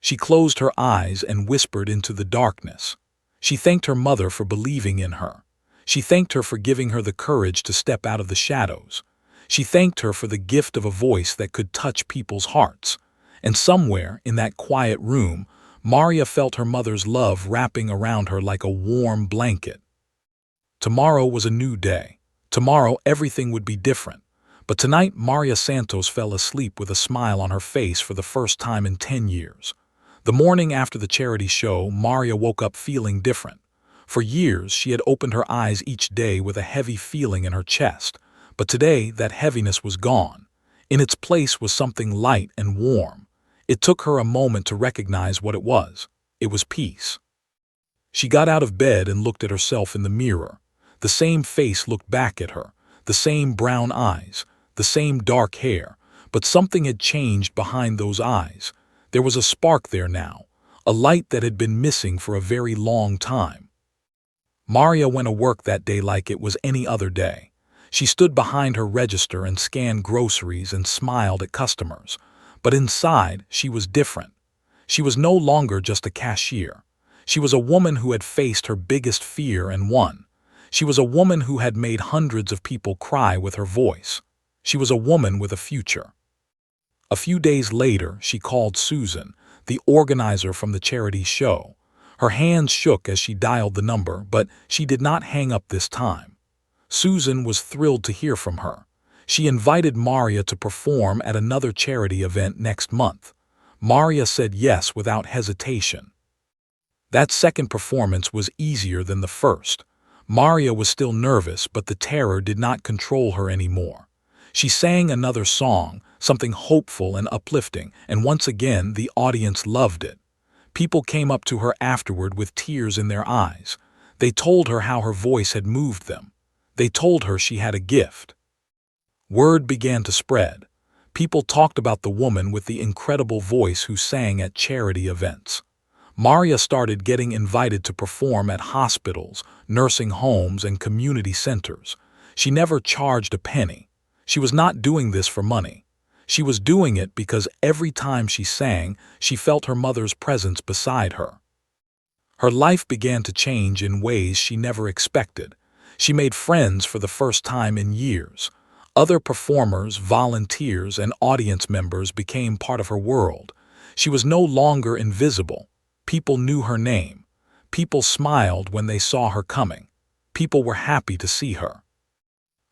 She closed her eyes and whispered into the darkness. She thanked her mother for believing in her. She thanked her for giving her the courage to step out of the shadows. She thanked her for the gift of a voice that could touch people's hearts. And somewhere in that quiet room, Maria felt her mother's love wrapping around her like a warm blanket. Tomorrow was a new day. Tomorrow everything would be different. But tonight Maria Santos fell asleep with a smile on her face for the first time in 10 years. The morning after the charity show, Maria woke up feeling different. For years she had opened her eyes each day with a heavy feeling in her chest. But today that heaviness was gone. In its place was something light and warm. It took her a moment to recognize what it was. It was peace. She got out of bed and looked at herself in the mirror. The same face looked back at her, the same brown eyes, the same dark hair, but something had changed behind those eyes. There was a spark there now, a light that had been missing for a very long time. Maria went to work that day like it was any other day. She stood behind her register and scanned groceries and smiled at customers. But inside, she was different. She was no longer just a cashier. She was a woman who had faced her biggest fear and won. She was a woman who had made hundreds of people cry with her voice. She was a woman with a future. A few days later, she called Susan, the organizer from the charity show. Her hands shook as she dialed the number, but she did not hang up this time. Susan was thrilled to hear from her. She invited Maria to perform at another charity event next month. Maria said yes without hesitation. That second performance was easier than the first. Maria was still nervous, but the terror did not control her anymore. She sang another song, something hopeful and uplifting, and once again the audience loved it. People came up to her afterward with tears in their eyes. They told her how her voice had moved them. They told her she had a gift. Word began to spread. People talked about the woman with the incredible voice who sang at charity events. Maria started getting invited to perform at hospitals, nursing homes, and community centers. She never charged a penny. She was not doing this for money. She was doing it because every time she sang, she felt her mother's presence beside her. Her life began to change in ways she never expected. She made friends for the first time in years. Other performers, volunteers, and audience members became part of her world. She was no longer invisible. People knew her name. People smiled when they saw her coming. People were happy to see her.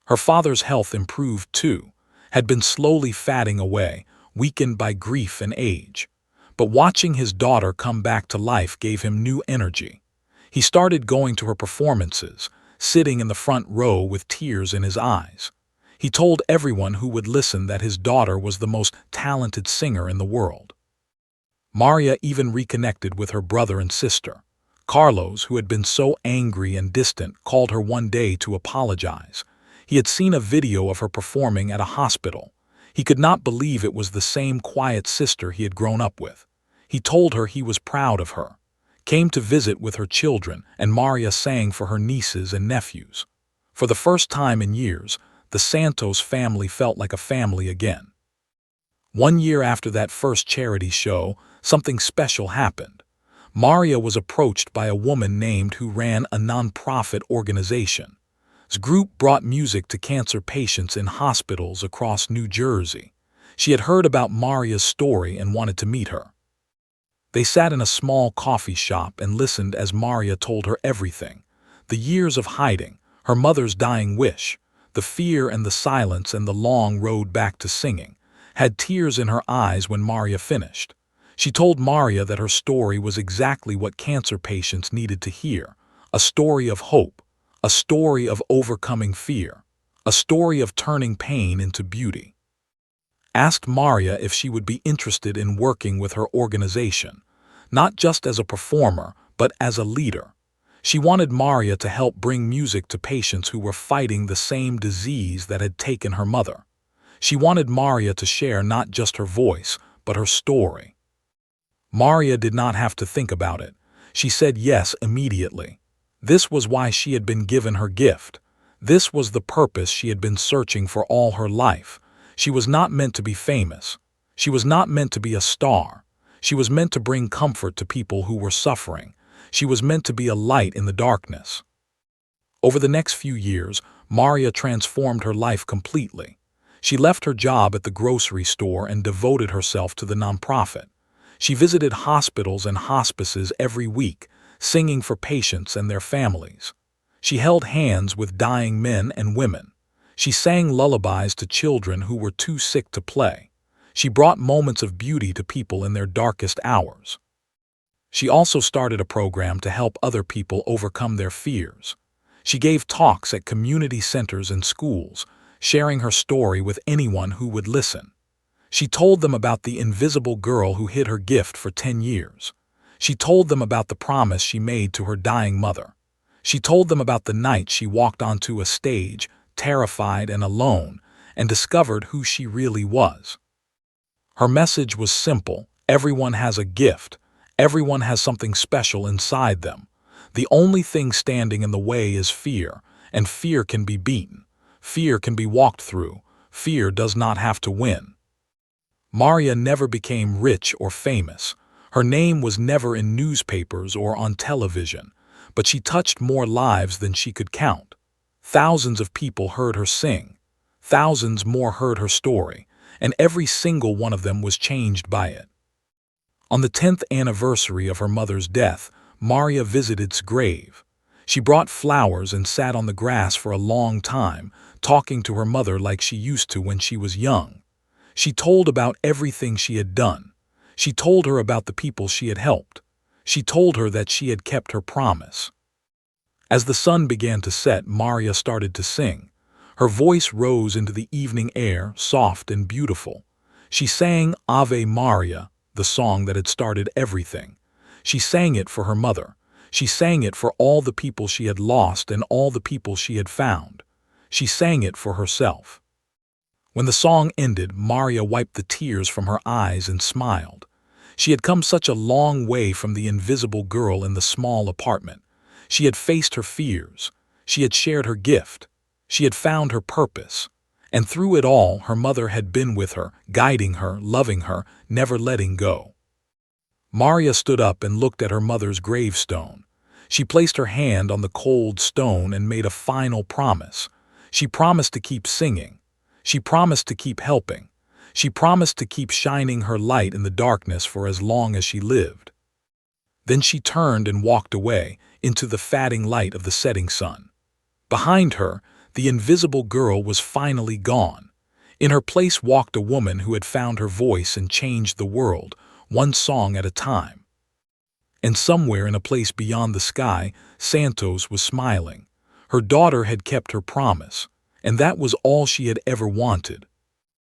Her father's health improved too, had been slowly fading away, weakened by grief and age. But watching his daughter come back to life gave him new energy. He started going to her performances, sitting in the front row with tears in his eyes. He told everyone who would listen that his daughter was the most talented singer in the world. Maria even reconnected with her brother and sister. Carlos, who had been so angry and distant, called her one day to apologize. He had seen a video of her performing at a hospital. He could not believe it was the same quiet sister he had grown up with. He told her he was proud of her, came to visit with her children, and Maria sang for her nieces and nephews. For the first time in years, the Santos family felt like a family again. 1 year after that first charity show, something special happened. Maria was approached by a woman named who ran a non-profit organization. This group brought music to cancer patients in hospitals across New Jersey. She had heard about Maria's story and wanted to meet her. They sat in a small coffee shop and listened as Maria told her everything. The years of hiding, her mother's dying wish, the fear and the silence and the long road back to singing. Had tears in her eyes when Maria finished. She told Maria that her story was exactly what cancer patients needed to hear. A story of hope, a story of overcoming fear, a story of turning pain into beauty. asked Maria if she would be interested in working with her organization, not just as a performer, but as a leader. She wanted Maria to help bring music to patients who were fighting the same disease that had taken her mother. She wanted Maria to share not just her voice, but her story. Maria did not have to think about it. She said yes immediately. This was why she had been given her gift. This was the purpose she had been searching for all her life. She was not meant to be famous. She was not meant to be a star. She was meant to bring comfort to people who were suffering. She was meant to be a light in the darkness. Over the next few years, Maria transformed her life completely. She left her job at the grocery store and devoted herself to the nonprofit. She visited hospitals and hospices every week, singing for patients and their families. She held hands with dying men and women. She sang lullabies to children who were too sick to play. She brought moments of beauty to people in their darkest hours. She also started a program to help other people overcome their fears. She gave talks at community centers and schools, sharing her story with anyone who would listen. She told them about the invisible girl who hid her gift for 10 years. She told them about the promise she made to her dying mother. She told them about the night she walked onto a stage, terrified and alone, and discovered who she really was. Her message was simple: everyone has a gift. Everyone has something special inside them. The only thing standing in the way is fear, and fear can be beaten. Fear can be walked through. Fear does not have to win. Maria never became rich or famous. Her name was never in newspapers or on television, but she touched more lives than she could count. Thousands of people heard her sing. Thousands more heard her story, and every single one of them was changed by it. On the 10th anniversary of her mother's death, Maria visited his grave. She brought flowers and sat on the grass for a long time, talking to her mother like she used to when she was young. She told about everything she had done. She told her about the people she had helped. She told her that she had kept her promise. As the sun began to set, Maria started to sing. Her voice rose into the evening air, soft and beautiful. She sang Ave Maria, the song that had started everything. She sang it for her mother. She sang it for all the people she had lost and all the people she had found. She sang it for herself. When the song ended, Maria wiped the tears from her eyes and smiled. She had come such a long way from the invisible girl in the small apartment. She had faced her fears. She had shared her gift. She had found her purpose. And through it all, her mother had been with her, guiding her, loving her, never letting go. Maria stood up and looked at her mother's gravestone. She placed her hand on the cold stone and made a final promise. She promised to keep singing. She promised to keep helping. She promised to keep shining her light in the darkness for as long as she lived. Then she turned and walked away into the fading light of the setting sun. Behind her, the invisible girl was finally gone. In her place walked a woman who had found her voice and changed the world, one song at a time. And somewhere in a place beyond the sky, Santos was smiling. Her daughter had kept her promise, and that was all she had ever wanted.